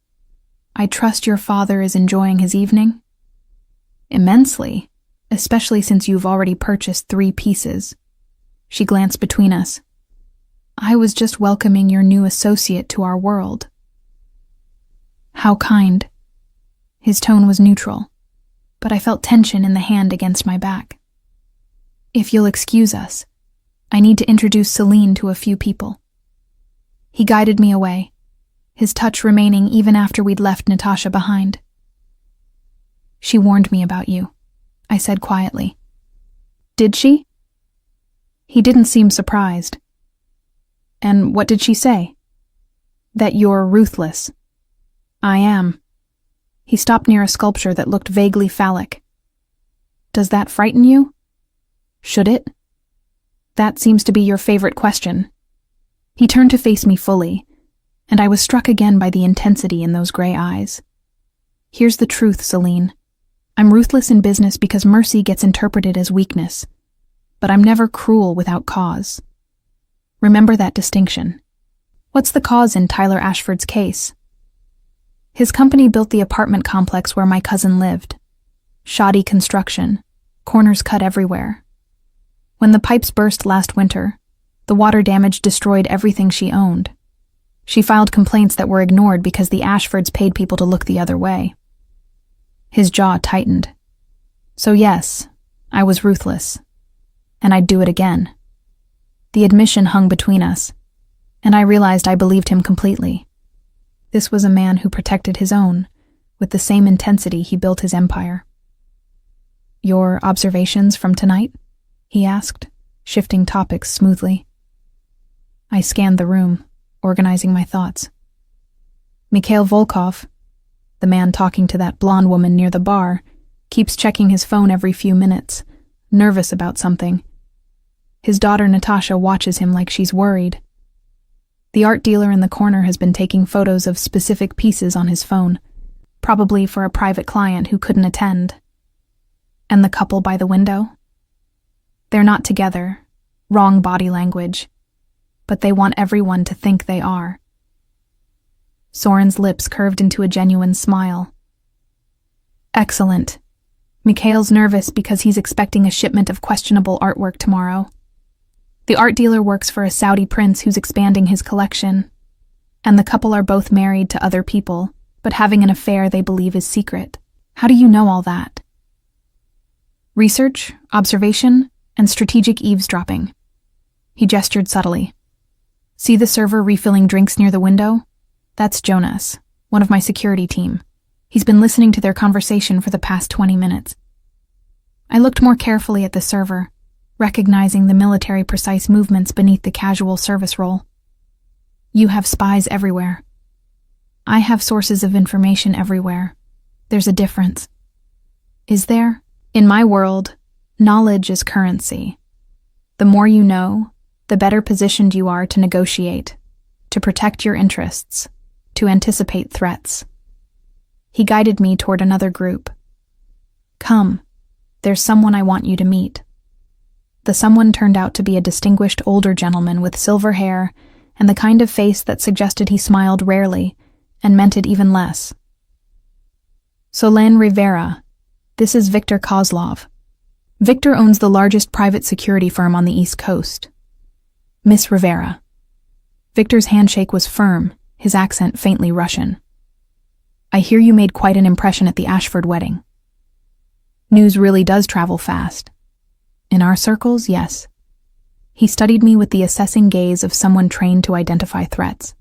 "I trust your father is enjoying his evening?" "Immensely, especially since you've already purchased 3 pieces." She glanced between us. "I was just welcoming your new associate to our world." "How kind." His tone was neutral, but I felt tension in the hand against my back. "If you'll excuse us, I need to introduce Celine to a few people." He guided me away, his touch remaining even after we'd left Natasha behind. "She warned me about you," I said quietly. "Did she?" He didn't seem surprised. "And what did she say?" "That you're ruthless." "I am." He stopped near a sculpture that looked vaguely phallic. "Does that frighten you?" "Should it?" "That seems to be your favorite question." He turned to face me fully, and I was struck again by the intensity in those gray eyes. "Here's the truth, Celine. I'm ruthless in business because mercy gets interpreted as weakness, but I'm never cruel without cause. Remember that distinction. What's the cause in Tyler Ashford's case?" His company built the apartment complex where my cousin lived. Shoddy construction, corners cut everywhere. When the pipes burst last winter, the water damage destroyed everything she owned. She filed complaints that were ignored because the Ashfords paid people to look the other way. His jaw tightened. "So yes, I was ruthless. And I'd do it again." The admission hung between us, and I realized I believed him completely. This was a man who protected his own, with the same intensity he built his empire. "Your observations from tonight?" he asked, shifting topics smoothly. I scanned the room, organizing my thoughts. Mikhail Volkov, the man talking to that blonde woman near the bar, keeps checking his phone every few minutes, nervous about something. His daughter Natasha watches him like she's worried. The art dealer in the corner has been taking photos of specific pieces on his phone, probably for a private client who couldn't attend. And the couple by the window? They're not together, wrong body language, but they want everyone to think they are. Soren's lips curved into a genuine smile. "Excellent. Mikhail's nervous because he's expecting a shipment of questionable artwork tomorrow. The art dealer works for a Saudi prince who's expanding his collection. And the couple are both married to other people, but having an affair they believe is secret. How do you know all that? Research, observation, and strategic eavesdropping. He gestured subtly. See the server refilling drinks near the window? That's Jonas, one of my security team. He's been listening to their conversation for the past 20 minutes. I looked more carefully at the server, recognizing the military-precise movements beneath the casual service role. You have spies everywhere. I have sources of information everywhere. There's a difference. Is there? In my world, knowledge is currency. The more you know, the better positioned you are to negotiate, to protect your interests, to anticipate threats. He guided me toward another group. Come, there's someone I want you to meet. The someone turned out to be a distinguished older gentleman with silver hair and the kind of face that suggested he smiled rarely and meant it even less. Solane Rivera, this is Victor Kozlov. Victor owns the largest private security firm on the East Coast. Miss Rivera. Victor's handshake was firm, his accent faintly Russian. I hear you made quite an impression at the Ashford wedding. News really does travel fast. In our circles, yes. He studied me with the assessing gaze of someone trained to identify threats.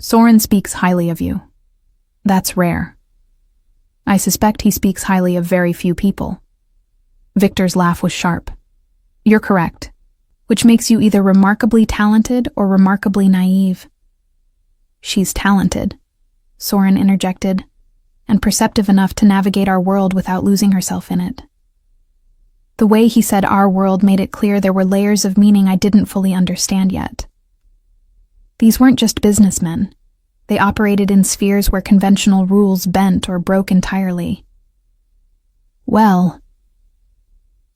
Soren speaks highly of you. That's rare. I suspect he speaks highly of very few people. Victor's laugh was sharp. You're correct, which makes you either remarkably talented or remarkably naive. She's talented, Soren interjected, and perceptive enough to navigate our world without losing herself in it. The way he said our world made it clear there were layers of meaning I didn't fully understand yet. These weren't just businessmen. They operated in spheres where conventional rules bent or broke entirely. Well,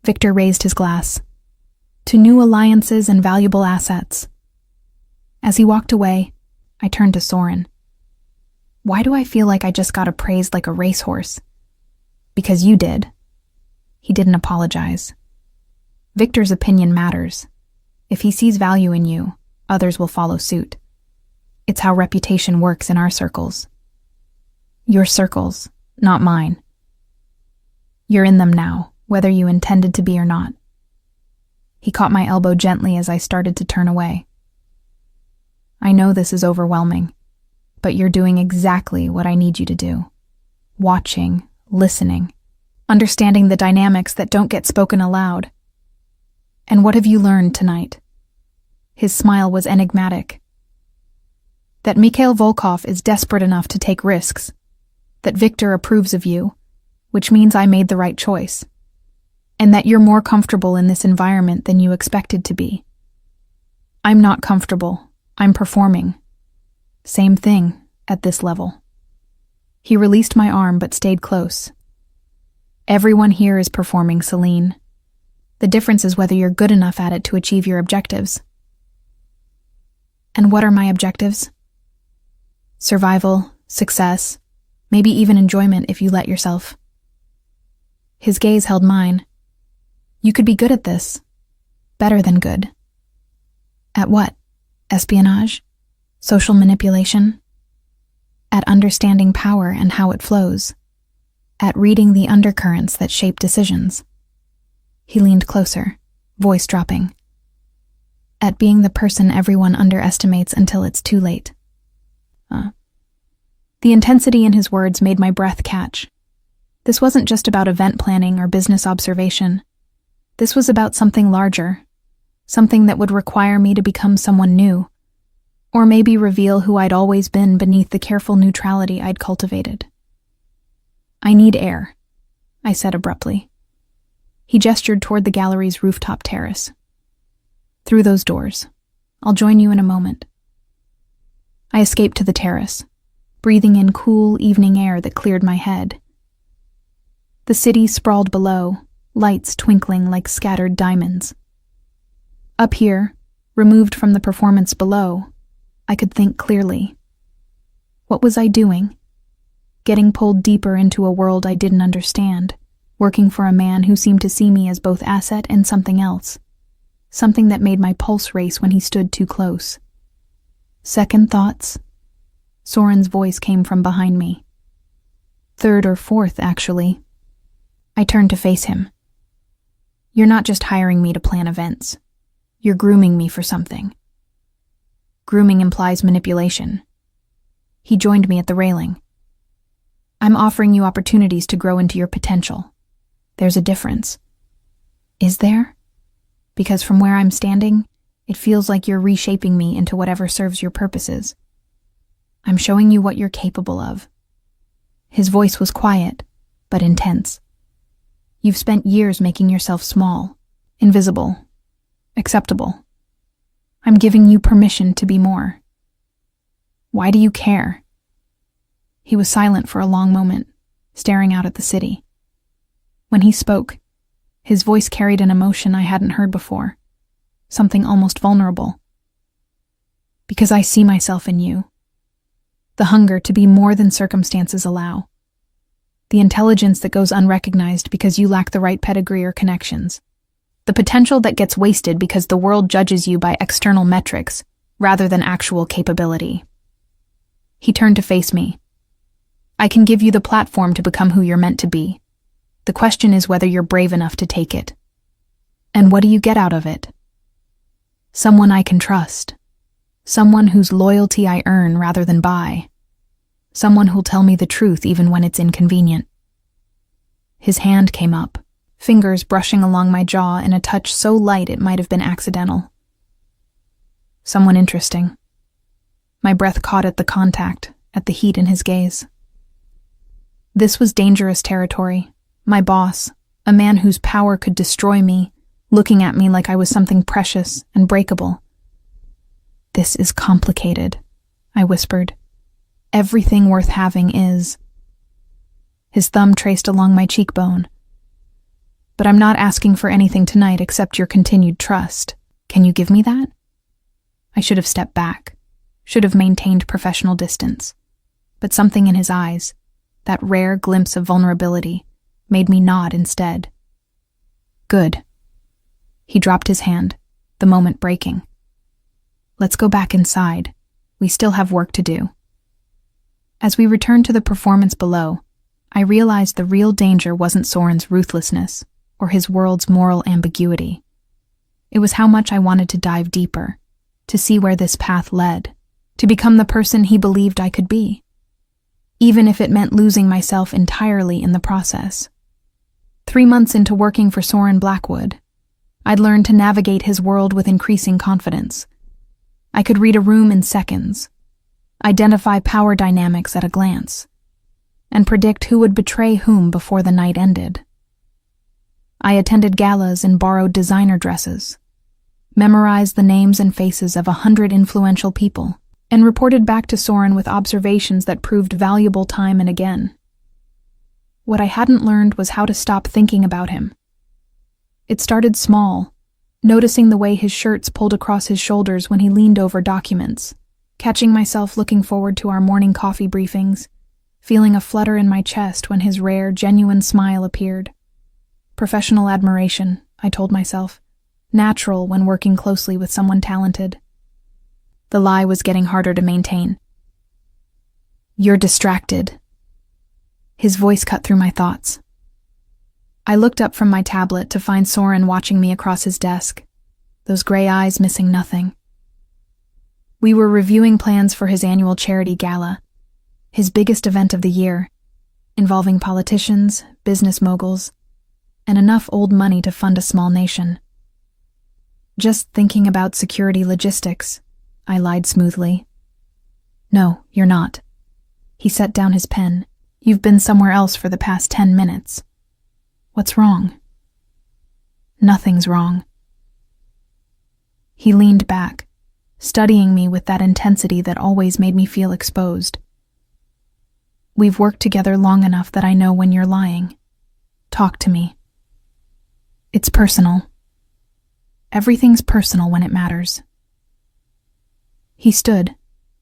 Victor raised his glass. To new alliances and valuable assets. As he walked away, I turned to Soren. Why do I feel like I just got appraised like a racehorse? Because you did. He didn't apologize. Victor's opinion matters. If he sees value in you, others will follow suit. It's how reputation works in our circles. Your circles, not mine. You're in them now, whether you intended to be or not. He caught my elbow gently as I started to turn away. I know this is overwhelming, but you're doing exactly what I need you to do. Watching, listening, understanding the dynamics that don't get spoken aloud. And what have you learned tonight? His smile was enigmatic. That Mikhail Volkov is desperate enough to take risks. That Victor approves of you, which means I made the right choice. And that you're more comfortable in this environment than you expected to be. I'm not comfortable. I'm performing. Same thing, at this level. He released my arm but stayed close. Everyone here is performing, Celine. The difference is whether you're good enough at it to achieve your objectives. And what are my objectives? Survival, success, maybe even enjoyment if you let yourself. His gaze held mine. You could be good at this. Better than good. At what? Espionage? Social manipulation? At understanding power and how it flows. At reading the undercurrents that shape decisions. He leaned closer, voice dropping. At being the person everyone underestimates until it's too late. The intensity in his words made my breath catch. This wasn't just about event planning or business observation. This was about something larger, something that would require me to become someone new, or maybe reveal who I'd always been beneath the careful neutrality I'd cultivated. I need air, I said abruptly. He gestured toward the gallery's rooftop terrace. Through those doors. I'll join you in a moment. I escaped to the terrace, breathing in cool evening air that cleared my head. The city sprawled below, lights twinkling like scattered diamonds. Up here, removed from the performance below, I could think clearly. What was I doing? Getting pulled deeper into a world I didn't understand, working for a man who seemed to see me as both asset and something else, something that made my pulse race when he stood too close. Second thoughts? Soren's voice came from behind me. Third or fourth, actually. I turned to face him. You're not just hiring me to plan events. You're grooming me for something. Grooming implies manipulation. He joined me at the railing. I'm offering you opportunities to grow into your potential. There's a difference. Is there? Because from where I'm standing, it feels like you're reshaping me into whatever serves your purposes. I'm showing you what you're capable of. His voice was quiet, but intense. You've spent years making yourself small, invisible, acceptable. I'm giving you permission to be more. Why do you care? He was silent for a long moment, staring out at the city. When he spoke, his voice carried an emotion I hadn't heard before, something almost vulnerable. Because I see myself in you. The hunger to be more than circumstances allow. The intelligence that goes unrecognized because you lack the right pedigree or connections. The potential that gets wasted because the world judges you by external metrics rather than actual capability. He turned to face me. I can give you the platform to become who you're meant to be. The question is whether you're brave enough to take it. And what do you get out of it? Someone I can trust. Someone whose loyalty I earn rather than buy. Someone who'll tell me the truth even when it's inconvenient. His hand came up, fingers brushing along my jaw in a touch so light it might have been accidental. Someone interesting. My breath caught at the contact, at the heat in his gaze. This was dangerous territory. My boss, a man whose power could destroy me, looking at me like I was something precious and breakable. This is complicated, I whispered. Everything worth having is. His thumb traced along my cheekbone. But I'm not asking for anything tonight except your continued trust. Can you give me that? I should have stepped back, should have maintained professional distance. But something in his eyes, that rare glimpse of vulnerability, made me nod instead. Good. He dropped his hand, the moment breaking. Let's go back inside. We still have work to do. As we returned to the performance below, I realized the real danger wasn't Soren's ruthlessness or his world's moral ambiguity. It was how much I wanted to dive deeper, to see where this path led, to become the person he believed I could be, even if it meant losing myself entirely in the process. 3 months into working for Soren Blackwood, I'd learned to navigate his world with increasing confidence. I could read a room in seconds, identify power dynamics at a glance, and predict who would betray whom before the night ended. I attended galas and borrowed designer dresses, memorized the names and faces of 100 influential people, and reported back to Soren with observations that proved valuable time and again. What I hadn't learned was how to stop thinking about him. It started small, noticing the way his shirts pulled across his shoulders when he leaned over documents, catching myself looking forward to our morning coffee briefings, feeling a flutter in my chest when his rare, genuine smile appeared. Professional admiration, I told myself, natural when working closely with someone talented. The lie was getting harder to maintain. You're distracted. His voice cut through my thoughts. I looked up from my tablet to find Soren watching me across his desk, those gray eyes missing nothing. We were reviewing plans for his annual charity gala, his biggest event of the year, involving politicians, business moguls, and enough old money to fund a small nation. Just thinking about security logistics, I lied smoothly. No, you're not. He set down his pen. You've been somewhere else for the past 10 minutes. What's wrong? Nothing's wrong. He leaned back, studying me with that intensity that always made me feel exposed. We've worked together long enough that I know when you're lying. Talk to me. It's personal. Everything's personal when it matters. He stood,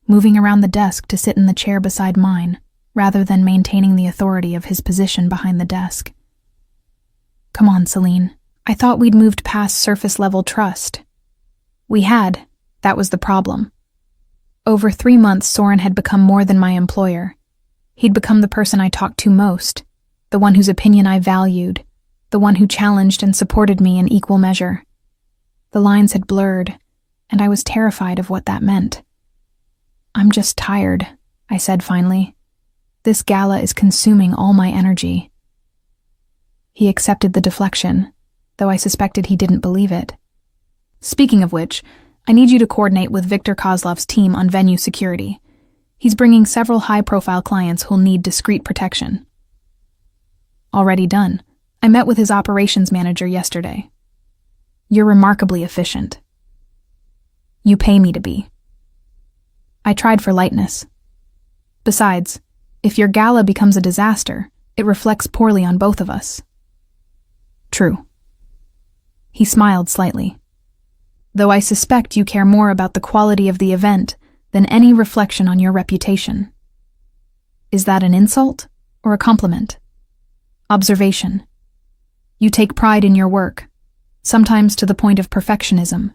moving around the desk to sit in the chair beside mine, rather than maintaining the authority of his position behind the desk. Come on, Celine. I thought we'd moved past surface-level trust. We had. That was the problem. Over 3 months, Soren had become more than my employer. He'd become the person I talked to most, the one whose opinion I valued, the one who challenged and supported me in equal measure. The lines had blurred, and I was terrified of what that meant. "I'm just tired," I said finally. "This gala is consuming all my energy." He accepted the deflection, though I suspected he didn't believe it. "Speaking of which, I need you to coordinate with Viktor Kozlov's team on venue security. He's bringing several high-profile clients who'll need discreet protection." "Already done. I met with his operations manager yesterday." "You're remarkably efficient." "You pay me to be." I tried for lightness. "Besides, if your gala becomes a disaster, it reflects poorly on both of us." "True." He smiled slightly. "Though I suspect you care more about the quality of the event than any reflection on your reputation." Is that an insult or a compliment? Observation. You take pride in your work, sometimes to the point of perfectionism.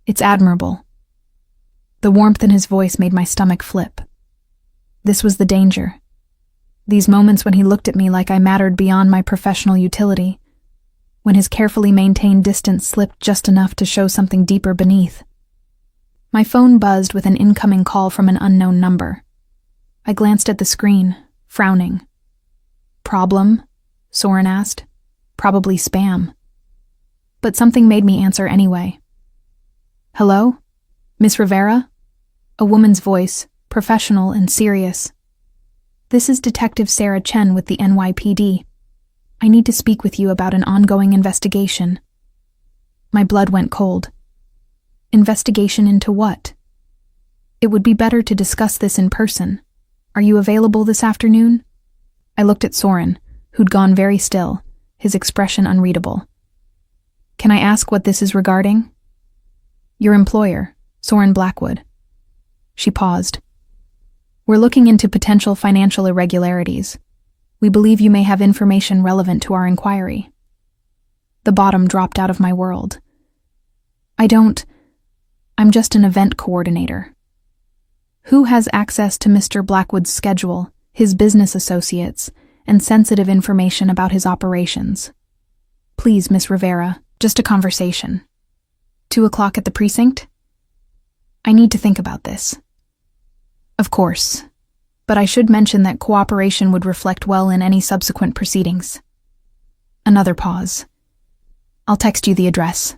It's admirable. The warmth in his voice made my stomach flip. This was the danger. These moments when he looked at me like I mattered beyond my professional utility, when his carefully maintained distance slipped just enough to show something deeper beneath. My phone buzzed with an incoming call from an unknown number. I glanced at the screen, frowning. "Problem?" Soren asked. "Probably spam." But something made me answer anyway. "Hello? Miss Rivera?" A woman's voice, professional and serious. "This is Detective Sarah Chen with the NYPD. I need to speak with you about an ongoing investigation." My blood went cold. Investigation into what? "It would be better to discuss this in person. Are you available this afternoon?" I looked at Soren, who'd gone very still, his expression unreadable. "Can I ask what this is regarding?" "Your employer, Soren Blackwood." She paused. "We're looking into potential financial irregularities. We believe you may have information relevant to our inquiry." The bottom dropped out of my world. I'm just an event coordinator." "Who has access to Mr. Blackwood's schedule, his business associates, and sensitive information about his operations?" "Please, Miss Rivera, just a conversation." 2 o'clock at the precinct? "I need to think about this." "Of course. But I should mention that cooperation would reflect well in any subsequent proceedings." Another pause. "I'll text you the address."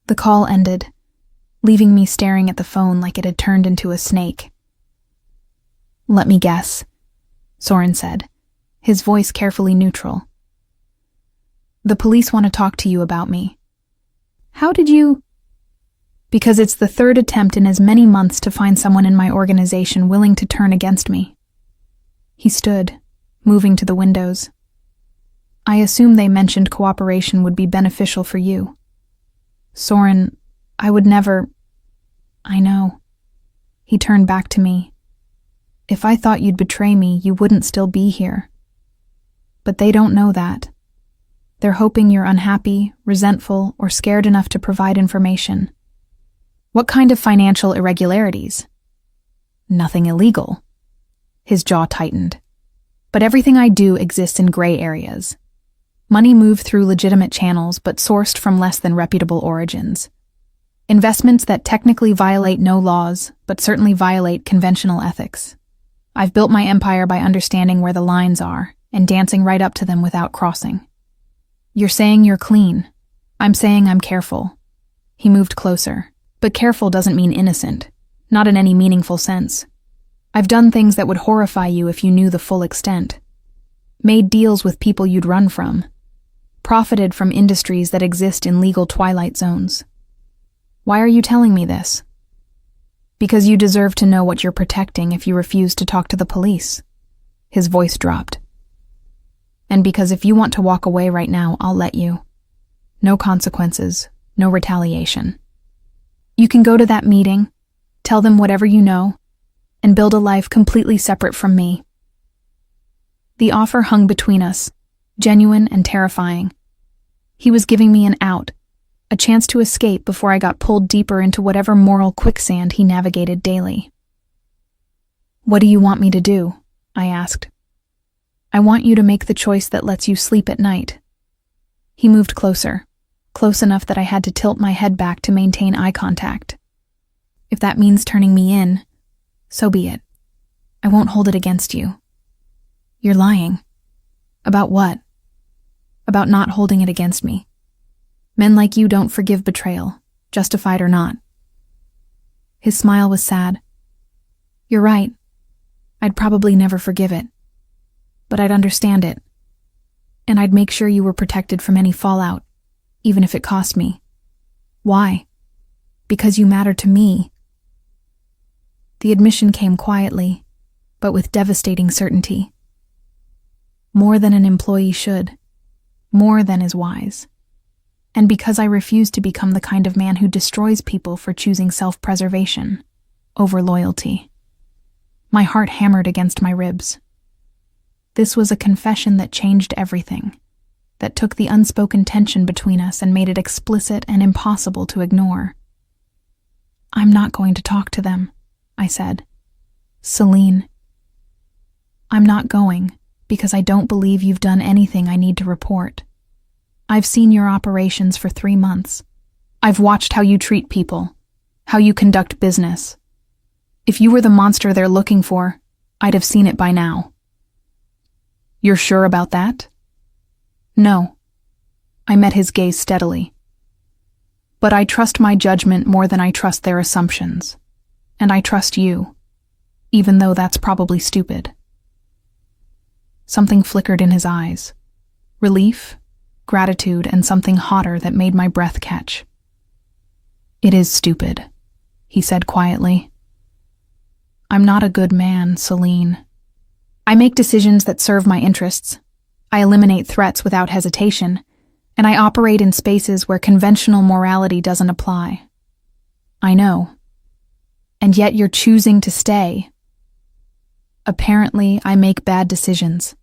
The call ended, leaving me staring at the phone like it had turned into a snake. "Let me guess," Soren said, his voice carefully neutral. "The police want to talk to you about me." "How did you—" "Because it's the 3rd attempt in as many months to find someone in my organization willing to turn against me." He stood, moving to the windows. "I assume they mentioned cooperation would be beneficial for you." "Soren, I would never—" "I know." He turned back to me. "If I thought you'd betray me, you wouldn't still be here. But they don't know that. They're hoping you're unhappy, resentful, or scared enough to provide information." "What kind of financial irregularities?" "Nothing illegal." His jaw tightened. "But everything I do exists in gray areas. Money moved through legitimate channels but sourced from less than reputable origins. Investments that technically violate no laws but certainly violate conventional ethics. I've built my empire by understanding where the lines are and dancing right up to them without crossing." "You're saying you're clean. I'm saying I'm careful." He moved closer. "But careful doesn't mean innocent, not in any meaningful sense. I've done things that would horrify you if you knew the full extent. Made deals with people you'd run from. Profited from industries that exist in legal twilight zones. Why are you telling me this?" "Because you deserve to know what you're protecting if you refuse to talk to the police." His voice dropped. "And because if you want to walk away right now, I'll let you. No consequences, no retaliation. You can go to that meeting, tell them whatever you know, and build a life completely separate from me." The offer hung between us, genuine and terrifying. He was giving me an out, a chance to escape before I got pulled deeper into whatever moral quicksand he navigated daily. "What do you want me to do?" I asked. "I want you to make the choice that lets you sleep at night." He moved closer, close enough that I had to tilt my head back to maintain eye contact. "If that means turning me in, so be it. I won't hold it against you." "You're lying." "About what?" "About not holding it against me. Men like you don't forgive betrayal, justified or not." His smile was sad. "You're right. I'd probably never forgive it. But I'd understand it. And I'd make sure you were protected from any fallout, even if it cost me. Why? Because you matter to me." The admission came quietly, but with devastating certainty. More than an employee should. More than is wise. And because I refuse to become the kind of man who destroys people for choosing self-preservation over loyalty. My heart hammered against my ribs. This was a confession that changed everything, that took the unspoken tension between us and made it explicit and impossible to ignore. "I'm not going to talk to them," I said. "Celine, I'm not going because I don't believe you've done anything I need to report. I've seen your operations for 3 months. I've watched how you treat people, how you conduct business. If you were the monster they're looking for, I'd have seen it by now." "You're sure about that?" "No." I met his gaze steadily. "But I trust my judgment more than I trust their assumptions. And I trust you, even though that's probably stupid." Something flickered in his eyes. Relief, gratitude, and something hotter that made my breath catch. "It is stupid," he said quietly. "I'm not a good man, Celine. I make decisions that serve my interests. I eliminate threats without hesitation, and I operate in spaces where conventional morality doesn't apply. I know. And yet you're choosing to stay. Apparently, I make bad decisions."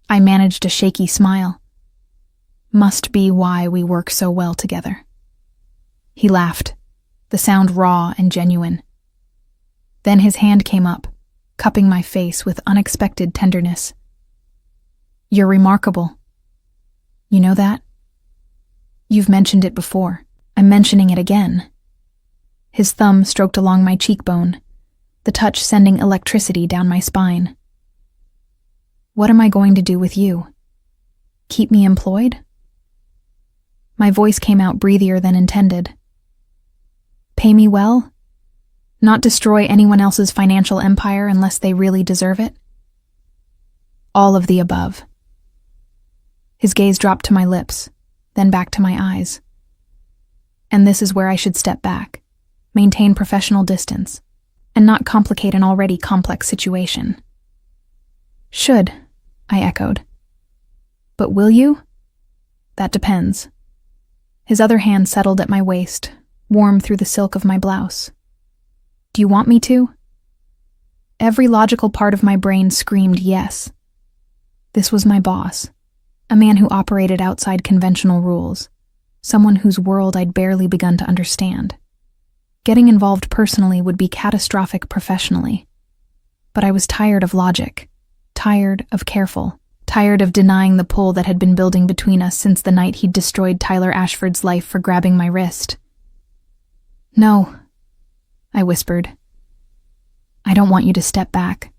I managed a shaky smile. "Must be why we work so well together." He laughed, the sound raw and genuine. Then his hand came up, cupping my face with unexpected tenderness. "You're remarkable. You know that? You've mentioned it before. I'm mentioning it again." His thumb stroked along my cheekbone, the touch sending electricity down my spine. "What am I going to do with you? Keep me employed?" My voice came out breathier than intended. "Pay me well? Not destroy anyone else's financial empire unless they really deserve it?" "All of the above." His gaze dropped to my lips, then back to my eyes. And this is where I should step back, maintain professional distance, and not complicate an already complex situation. "Should," I echoed. "But will you?" "That depends." His other hand settled at my waist, warm through the silk of my blouse. "Do you want me to?" Every logical part of my brain screamed yes. This was my boss, a man who operated outside conventional rules, someone whose world I'd barely begun to understand. Getting involved personally would be catastrophic professionally. But I was tired of logic, tired of careful, tired of denying the pull that had been building between us since the night he'd destroyed Tyler Ashford's life for grabbing my wrist. "No," I whispered. "I don't want you to step back."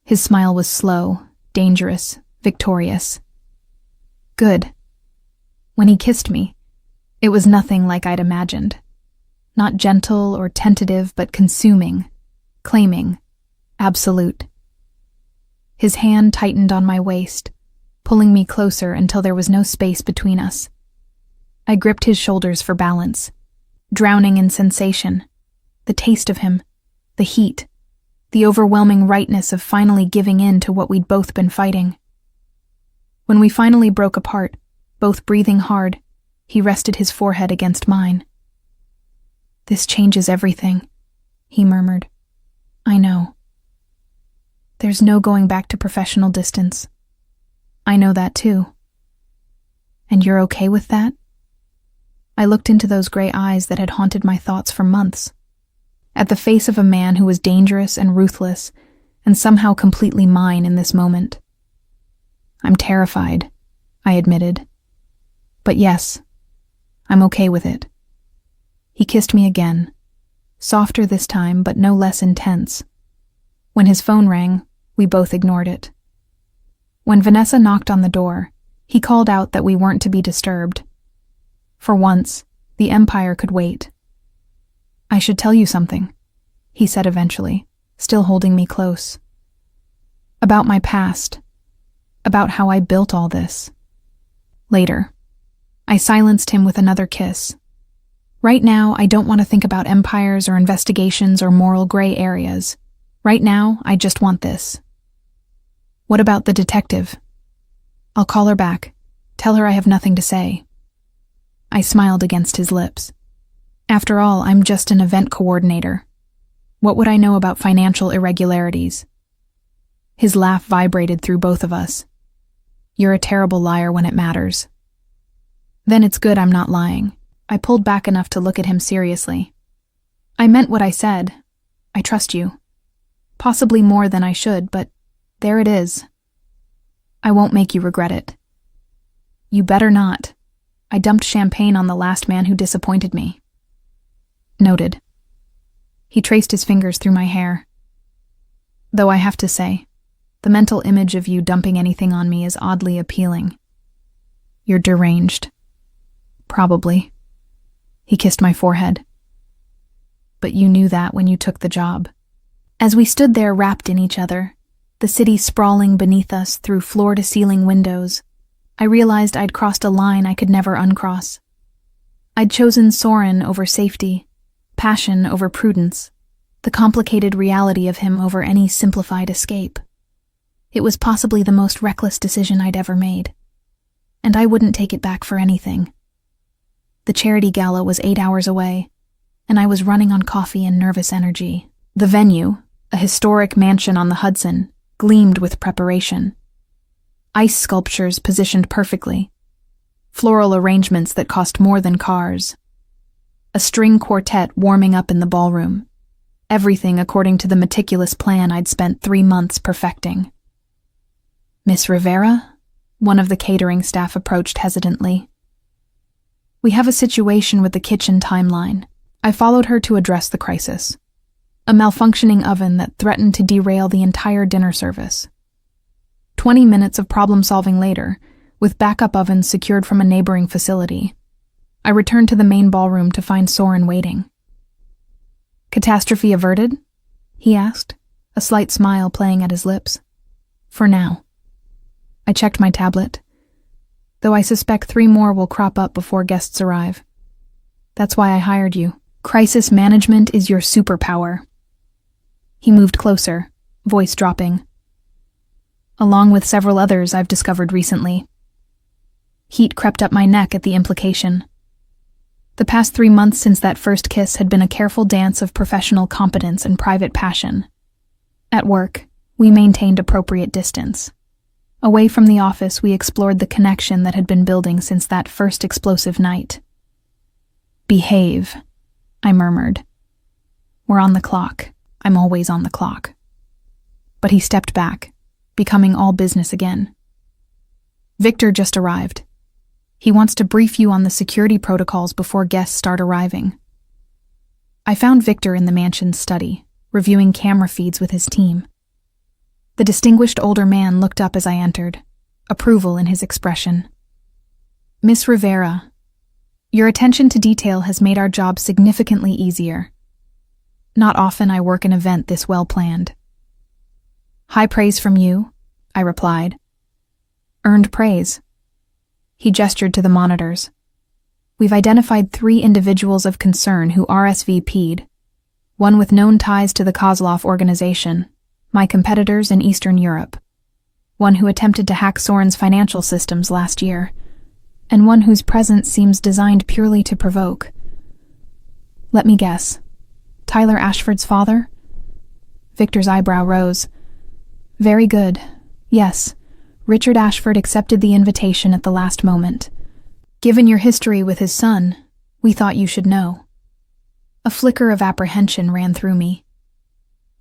His smile was slow, dangerous, victorious. "Good." When he kissed me, it was nothing like I'd imagined. Not gentle or tentative, but consuming, claiming, absolute. His hand tightened on my waist, pulling me closer until there was no space between us. I gripped his shoulders for balance, drowning in sensation, the taste of him, the heat, the overwhelming rightness of finally giving in to what we'd both been fighting. When we finally broke apart, both breathing hard, he rested his forehead against mine. "This changes everything," he murmured. "I know. There's no going back to professional distance. I know that too." "And you're okay with that?" I looked into those gray eyes that had haunted my thoughts for months. At the face of a man who was dangerous and ruthless, and somehow completely mine in this moment. I'm terrified, I admitted. But yes, I'm okay with it. He kissed me again, softer this time, but no less intense. When his phone rang, we both ignored it. When Vanessa knocked on the door, he called out that we weren't to be disturbed. For once, the Empire could wait. I should tell you something, he said eventually, still holding me close. About my past. About how I built all this. Later. I silenced him with another kiss. Right now, I don't want to think about empires or investigations or moral gray areas. Right now, I just want this. What about the detective? I'll call her back. Tell her I have nothing to say. I smiled against his lips. After all, I'm just an event coordinator. What would I know about financial irregularities? His laugh vibrated through both of us. You're a terrible liar when it matters. Then it's good I'm not lying. I pulled back enough to look at him seriously. I meant what I said. I trust you. Possibly more than I should, but there it is. I won't make you regret it. You better not. I dumped champagne on the last man who disappointed me. Noted. He traced his fingers through my hair. Though I have to say, the mental image of you dumping anything on me is oddly appealing. You're deranged. Probably. He kissed my forehead. But you knew that when you took the job. As we stood there wrapped in each other, the city sprawling beneath us through floor-to-ceiling windows, I realized I'd crossed a line I could never uncross. I'd chosen Soren over safety, passion over prudence, the complicated reality of him over any simplified escape. It was possibly the most reckless decision I'd ever made, and I wouldn't take it back for anything. The charity gala was 8 hours away, and I was running on coffee and nervous energy. The venue, a historic mansion on the Hudson, gleamed with preparation. Ice sculptures positioned perfectly, floral arrangements that cost more than cars, a string quartet warming up in the ballroom, everything according to the meticulous plan I'd spent 3 months perfecting. Miss Rivera? One of the catering staff approached hesitantly. We have a situation with the kitchen timeline. I followed her to address the crisis. A malfunctioning oven that threatened to derail the entire dinner service. 20 minutes of problem-solving later, with backup ovens secured from a neighboring facility, I returned to the main ballroom to find Soren waiting. Catastrophe averted? He asked, a slight smile playing at his lips. For now. I checked my tablet. Though I suspect 3 more will crop up before guests arrive. That's why I hired you. Crisis management is your superpower. He moved closer, voice dropping. Along with several others I've discovered recently. Heat crept up my neck at the implication. The past 3 months since that first kiss had been a careful dance of professional competence and private passion. At work, we maintained appropriate distance. Away from the office, we explored the connection that had been building since that first explosive night. Behave, I murmured. We're on the clock. I'm always on the clock. But he stepped back, becoming all business again. Victor just arrived. He wants to brief you on the security protocols before guests start arriving. I found Victor in the mansion's study, reviewing camera feeds with his team. The distinguished older man looked up as I entered, approval in his expression. Miss Rivera, your attention to detail has made our job significantly easier. Not often I work an event this well planned. High praise from you, I replied. Earned praise. He gestured to the monitors. We've identified 3 individuals of concern who RSVP'd, one with known ties to the Kozlov organization, my competitors in Eastern Europe, one who attempted to hack Soren's financial systems last year, and one whose presence seems designed purely to provoke. Let me guess. Tyler Ashford's father? Victor's eyebrow rose. Very good. Yes, Richard Ashford accepted the invitation at the last moment. Given your history with his son, We thought you should know. A flicker of apprehension ran through me.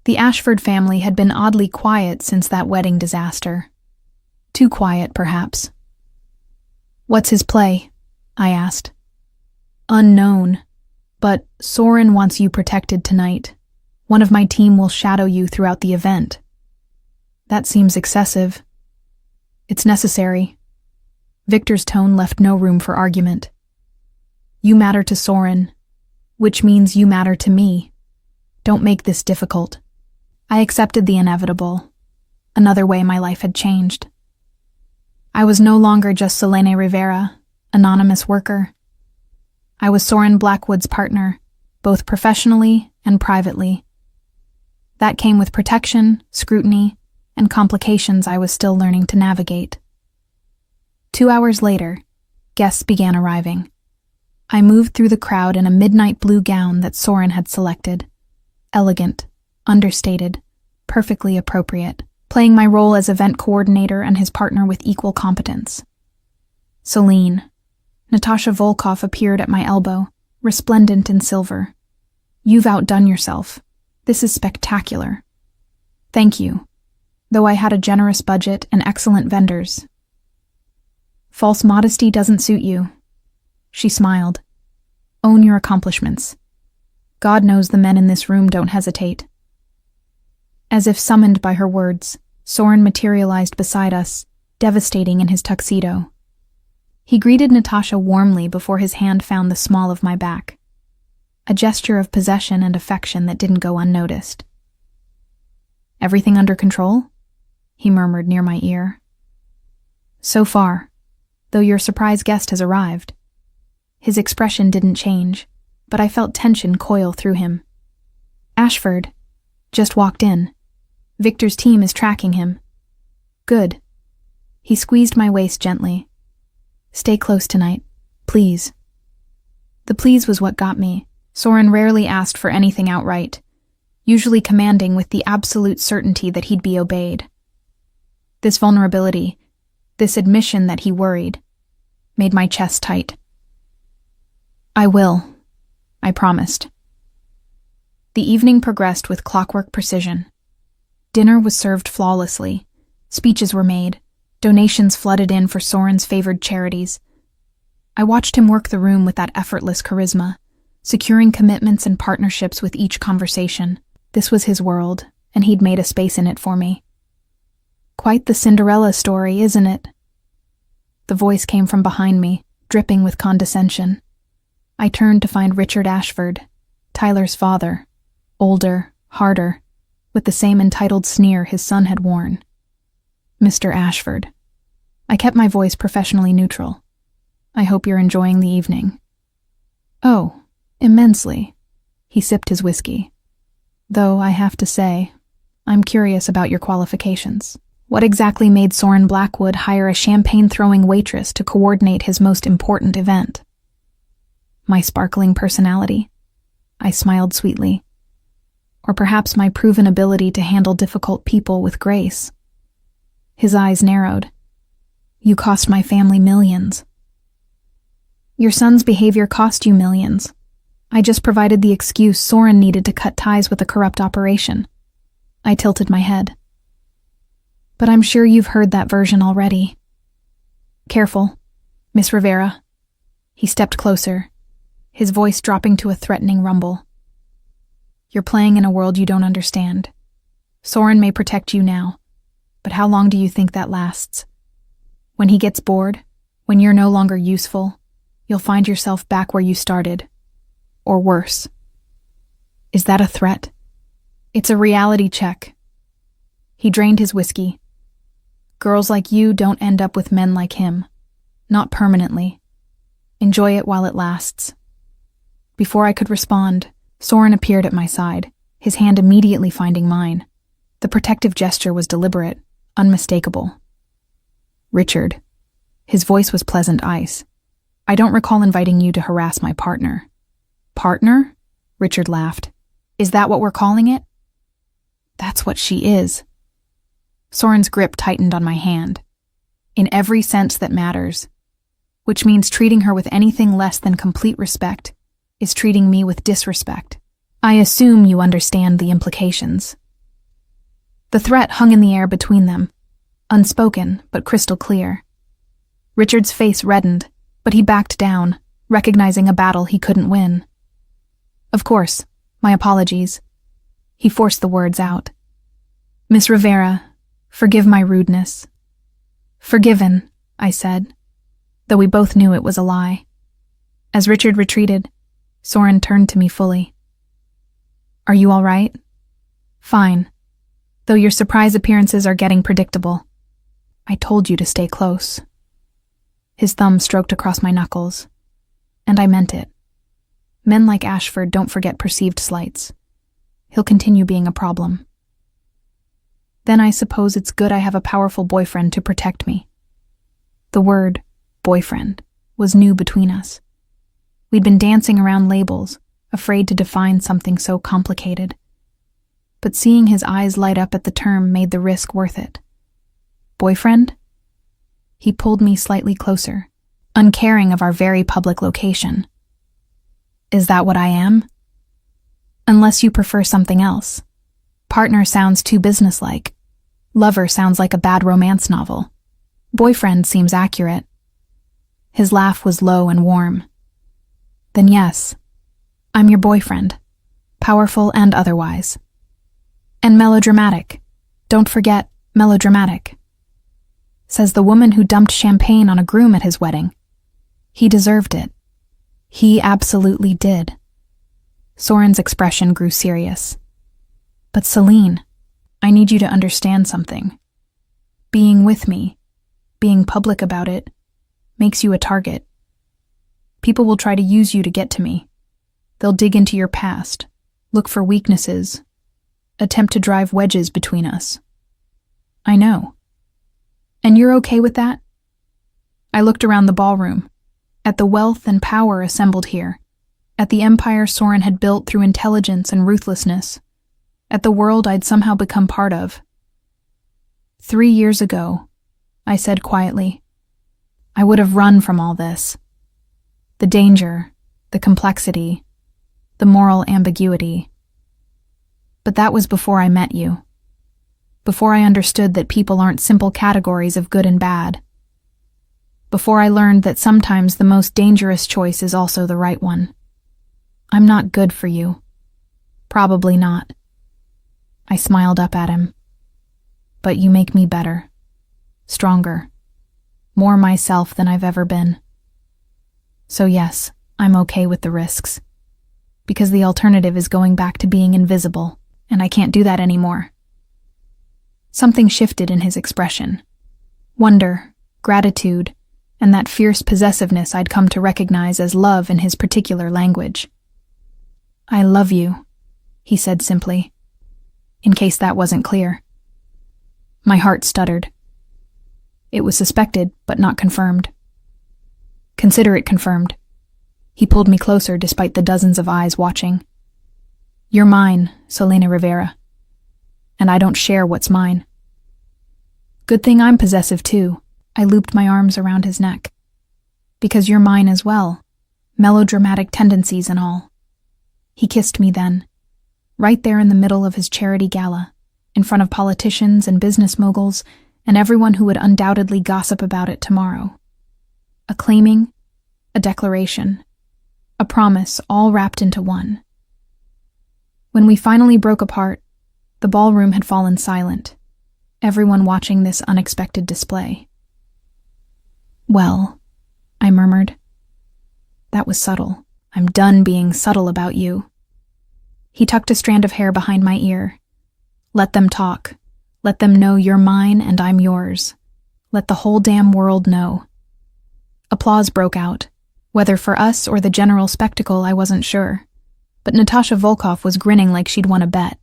The Ashford family had been oddly quiet since that wedding disaster. Too quiet, perhaps. What's his play? I asked. Unknown, but Soren wants you protected tonight. One of my team will shadow you throughout the event. That seems excessive. It's necessary. Victor's tone left no room for argument. You matter to Soren, which means you matter to me. Don't make this difficult. I accepted the inevitable. Another way my life had changed. I was no longer just Selene Rivera, anonymous worker. I was Soren Blackwood's partner, both professionally and privately. That came with protection, scrutiny, and complications I was still learning to navigate. 2 hours later, guests began arriving. I moved through the crowd in a midnight blue gown that Soren had selected. Elegant, understated, perfectly appropriate, playing my role as event coordinator and his partner with equal competence. Celine, Natasha Volkov, appeared at my elbow, resplendent in silver. You've outdone yourself. This is spectacular. Thank you, though I had a generous budget and excellent vendors. False modesty doesn't suit you. She smiled. Own your accomplishments. God knows the men in this room don't hesitate. As if summoned by her words, Soren materialized beside us, devastating in his tuxedo. He greeted Natasha warmly before his hand found the small of my back. A gesture of possession and affection that didn't go unnoticed. Everything under control? He murmured near my ear. So far, though your surprise guest has arrived. His expression didn't change, but I felt tension coil through him. Ashford just walked in. Victor's team is tracking him. Good. He squeezed my waist gently. Stay close tonight, please. The please was what got me. Soren rarely asked for anything outright, usually commanding with the absolute certainty that he'd be obeyed. This vulnerability, this admission that he worried, made my chest tight. I will, I promised. The evening progressed with clockwork precision. Dinner was served flawlessly. Speeches were made. Donations flooded in for Soren's favored charities. I watched him work the room with that effortless charisma, securing commitments and partnerships with each conversation. This was his world, and he'd made a space in it for me. Quite the Cinderella story, isn't it? The voice came from behind me, dripping with condescension. I turned to find Richard Ashford, Tyler's father, older, harder, with the same entitled sneer his son had worn. Mr. Ashford. I kept my voice professionally neutral. I hope you're enjoying the evening. Oh, immensely. He sipped his whiskey. Though I have to say, I'm curious about your qualifications. What exactly made Soren Blackwood hire a champagne-throwing waitress to coordinate his most important event? My sparkling personality? I smiled sweetly. Or perhaps my proven ability to handle difficult people with grace. His eyes narrowed. You cost my family millions. Your son's behavior cost you millions. I just provided the excuse Soren needed to cut ties with a corrupt operation. I tilted my head. But I'm sure you've heard that version already. Careful, Miss Rivera. He stepped closer, his voice dropping to a threatening rumble. You're playing in a world you don't understand. Soren may protect you now, but how long do you think that lasts? When he gets bored, when you're no longer useful, you'll find yourself back where you started. Or worse. Is that a threat? It's a reality check. He drained his whiskey. Girls like you don't end up with men like him. Not permanently. Enjoy it while it lasts. Before I could respond, Soren appeared at my side, his hand immediately finding mine. The protective gesture was deliberate, unmistakable. Richard. His voice was pleasant ice. I don't recall inviting you to harass my partner. Partner? Richard laughed. Is that what we're calling it? That's what she is. Soren's grip tightened on my hand. In every sense that matters. Which means treating her with anything less than complete respect is treating me with disrespect. I assume you understand the implications." The threat hung in the air between them, unspoken but crystal clear. Richard's face reddened, but he backed down, recognizing a battle he couldn't win. "Of course, my apologies." He forced the words out. "Miss Rivera, forgive my rudeness." "Forgiven," I said, though we both knew it was a lie. As Richard retreated, Soren turned to me fully. "Are you all right?" "Fine, though your surprise appearances are getting predictable. I told you to stay close." His thumb stroked across my knuckles, and I meant it. Men like Ashford don't forget perceived slights. He'll continue being a problem. Then I suppose it's good I have a powerful boyfriend to protect me. The word boyfriend was new between us. We'd been dancing around labels, afraid to define something so complicated. But seeing his eyes light up at the term made the risk worth it. "Boyfriend?" He pulled me slightly closer, uncaring of our very public location. "Is that what I am?" "Unless you prefer something else. Partner sounds too businesslike. Lover sounds like a bad romance novel. Boyfriend seems accurate." His laugh was low and warm. "Then yes, I'm your boyfriend, powerful and otherwise. And melodramatic. Don't forget, melodramatic. Says the woman who dumped champagne on a groom at his wedding. He deserved it. He absolutely did." Soren's expression grew serious. "But Celine, I need you to understand something. Being with me, being public about it, makes you a target. People will try to use you to get to me. They'll dig into your past, look for weaknesses, attempt to drive wedges between us. I know. And you're okay with that?" I looked around the ballroom, at the wealth and power assembled here, at the empire Soren had built through intelligence and ruthlessness, at the world I'd somehow become part of. 3 years ago, I said quietly, I would have run from all this. The danger, the complexity, the moral ambiguity. But that was before I met you. Before I understood that people aren't simple categories of good and bad. Before I learned that sometimes the most dangerous choice is also the right one. I'm not good for you. Probably not. I smiled up at him. But you make me better. Stronger. More myself than I've ever been. So yes, I'm okay with the risks. Because the alternative is going back to being invisible, and I can't do that anymore. Something shifted in his expression. Wonder, gratitude, and that fierce possessiveness I'd come to recognize as love in his particular language. I love you, he said simply, in case that wasn't clear. My heart stuttered. It was suspected, but not confirmed. Consider it confirmed. He pulled me closer despite the dozens of eyes watching. You're mine, Selena Rivera. And I don't share what's mine. Good thing I'm possessive too. I looped my arms around his neck. Because you're mine as well. Melodramatic tendencies and all. He kissed me then, right there in the middle of his charity gala, in front of politicians and business moguls and everyone who would undoubtedly gossip about it tomorrow. A claiming, a declaration, a promise all wrapped into one. When we finally broke apart, the ballroom had fallen silent, everyone watching this unexpected display. Well, I murmured. That was subtle. I'm done being subtle about you. He tucked a strand of hair behind my ear. Let them talk. Let them know you're mine and I'm yours. Let the whole damn world know. Applause broke out. Whether for us or the general spectacle, I wasn't sure. But Natasha Volkov was grinning like she'd won a bet.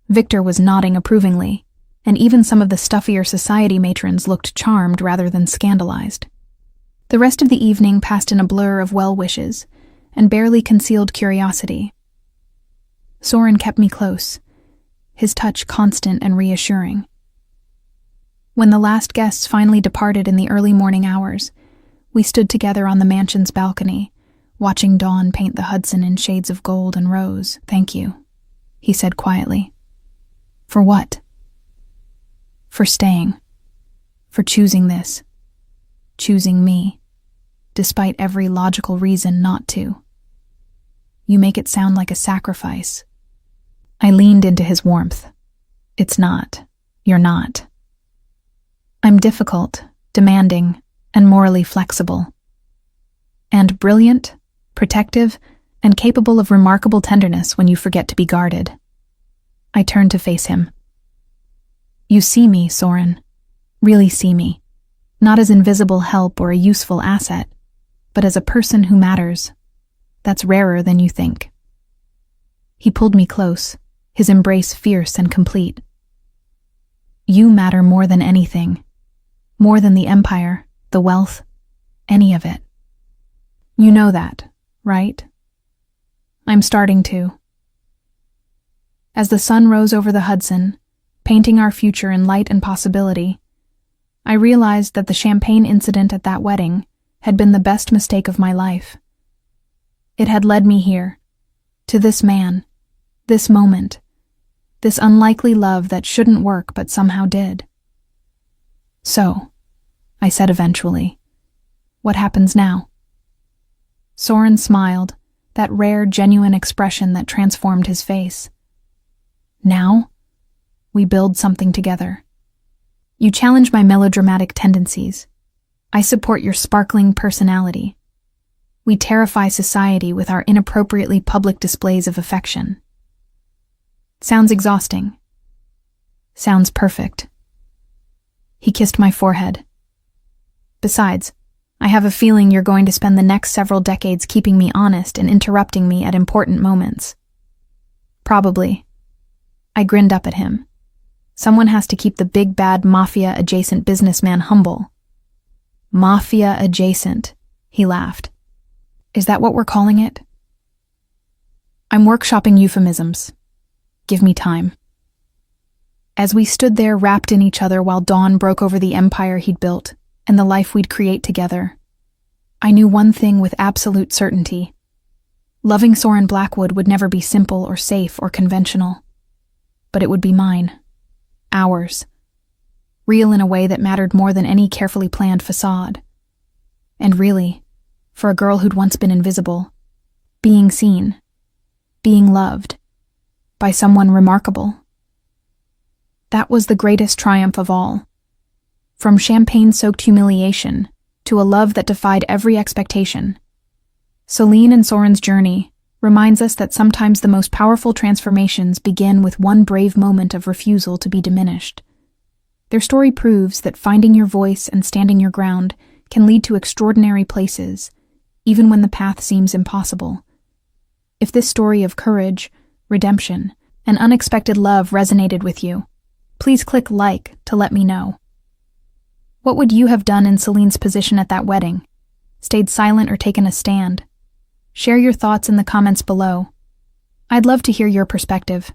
Victor was nodding approvingly, and even some of the stuffier society matrons looked charmed rather than scandalized. The rest of the evening passed in a blur of well wishes and barely concealed curiosity. Soren kept me close, his touch constant and reassuring. When the last guests finally departed in the early morning hours, we stood together on the mansion's balcony, watching dawn paint the Hudson in shades of gold and rose. "Thank you," he said quietly. "For what?" "For staying. For choosing this. Choosing me, despite every logical reason not to. You make it sound like a sacrifice." I leaned into his warmth. "It's not. You're not. I'm difficult, demanding, and morally flexible. And brilliant, protective, and capable of remarkable tenderness when you forget to be guarded." I turned to face him. "You see me, Soren. Really see me. Not as invisible help or a useful asset, but as a person who matters. That's rarer than you think." He pulled me close, his embrace fierce and complete. "You matter more than anything. More than the empire, the wealth, any of it. You know that, right?" "I'm starting to." As the sun rose over the Hudson, painting our future in light and possibility, I realized that the champagne incident at that wedding had been the best mistake of my life. It had led me here, to this man, this moment, this unlikely love that shouldn't work but somehow did. "So," I said eventually, "what happens now?" Soren smiled, that rare, genuine expression that transformed his face. "Now, we build something together. You challenge my melodramatic tendencies. I support your sparkling personality. We terrify society with our inappropriately public displays of affection." Sounds exhausting. Sounds perfect. He kissed my forehead. "Besides, I have a feeling you're going to spend the next several decades keeping me honest and interrupting me at important moments." "Probably." I grinned up at him. Someone has to keep the big bad mafia-adjacent businessman humble. "Mafia-adjacent," he laughed. "Is that what we're calling it?" "I'm workshopping euphemisms. Give me time." As we stood there wrapped in each other while dawn broke over the empire he'd built and the life we'd create together, I knew one thing with absolute certainty. Loving Soren Blackwood would never be simple or safe or conventional. But it would be mine. Ours. Real in a way that mattered more than any carefully planned facade. And really, for a girl who'd once been invisible, being seen, being loved, by someone remarkable. That was the greatest triumph of all. From champagne-soaked humiliation to a love that defied every expectation. Celine and Soren's journey reminds us that sometimes the most powerful transformations begin with one brave moment of refusal to be diminished. Their story proves that finding your voice and standing your ground can lead to extraordinary places, even when the path seems impossible. If this story of courage, redemption, and unexpected love resonated with you, please click like to let me know. What would you have done in Celine's position at that wedding? Stayed silent or taken a stand? Share your thoughts in the comments below. I'd love to hear your perspective.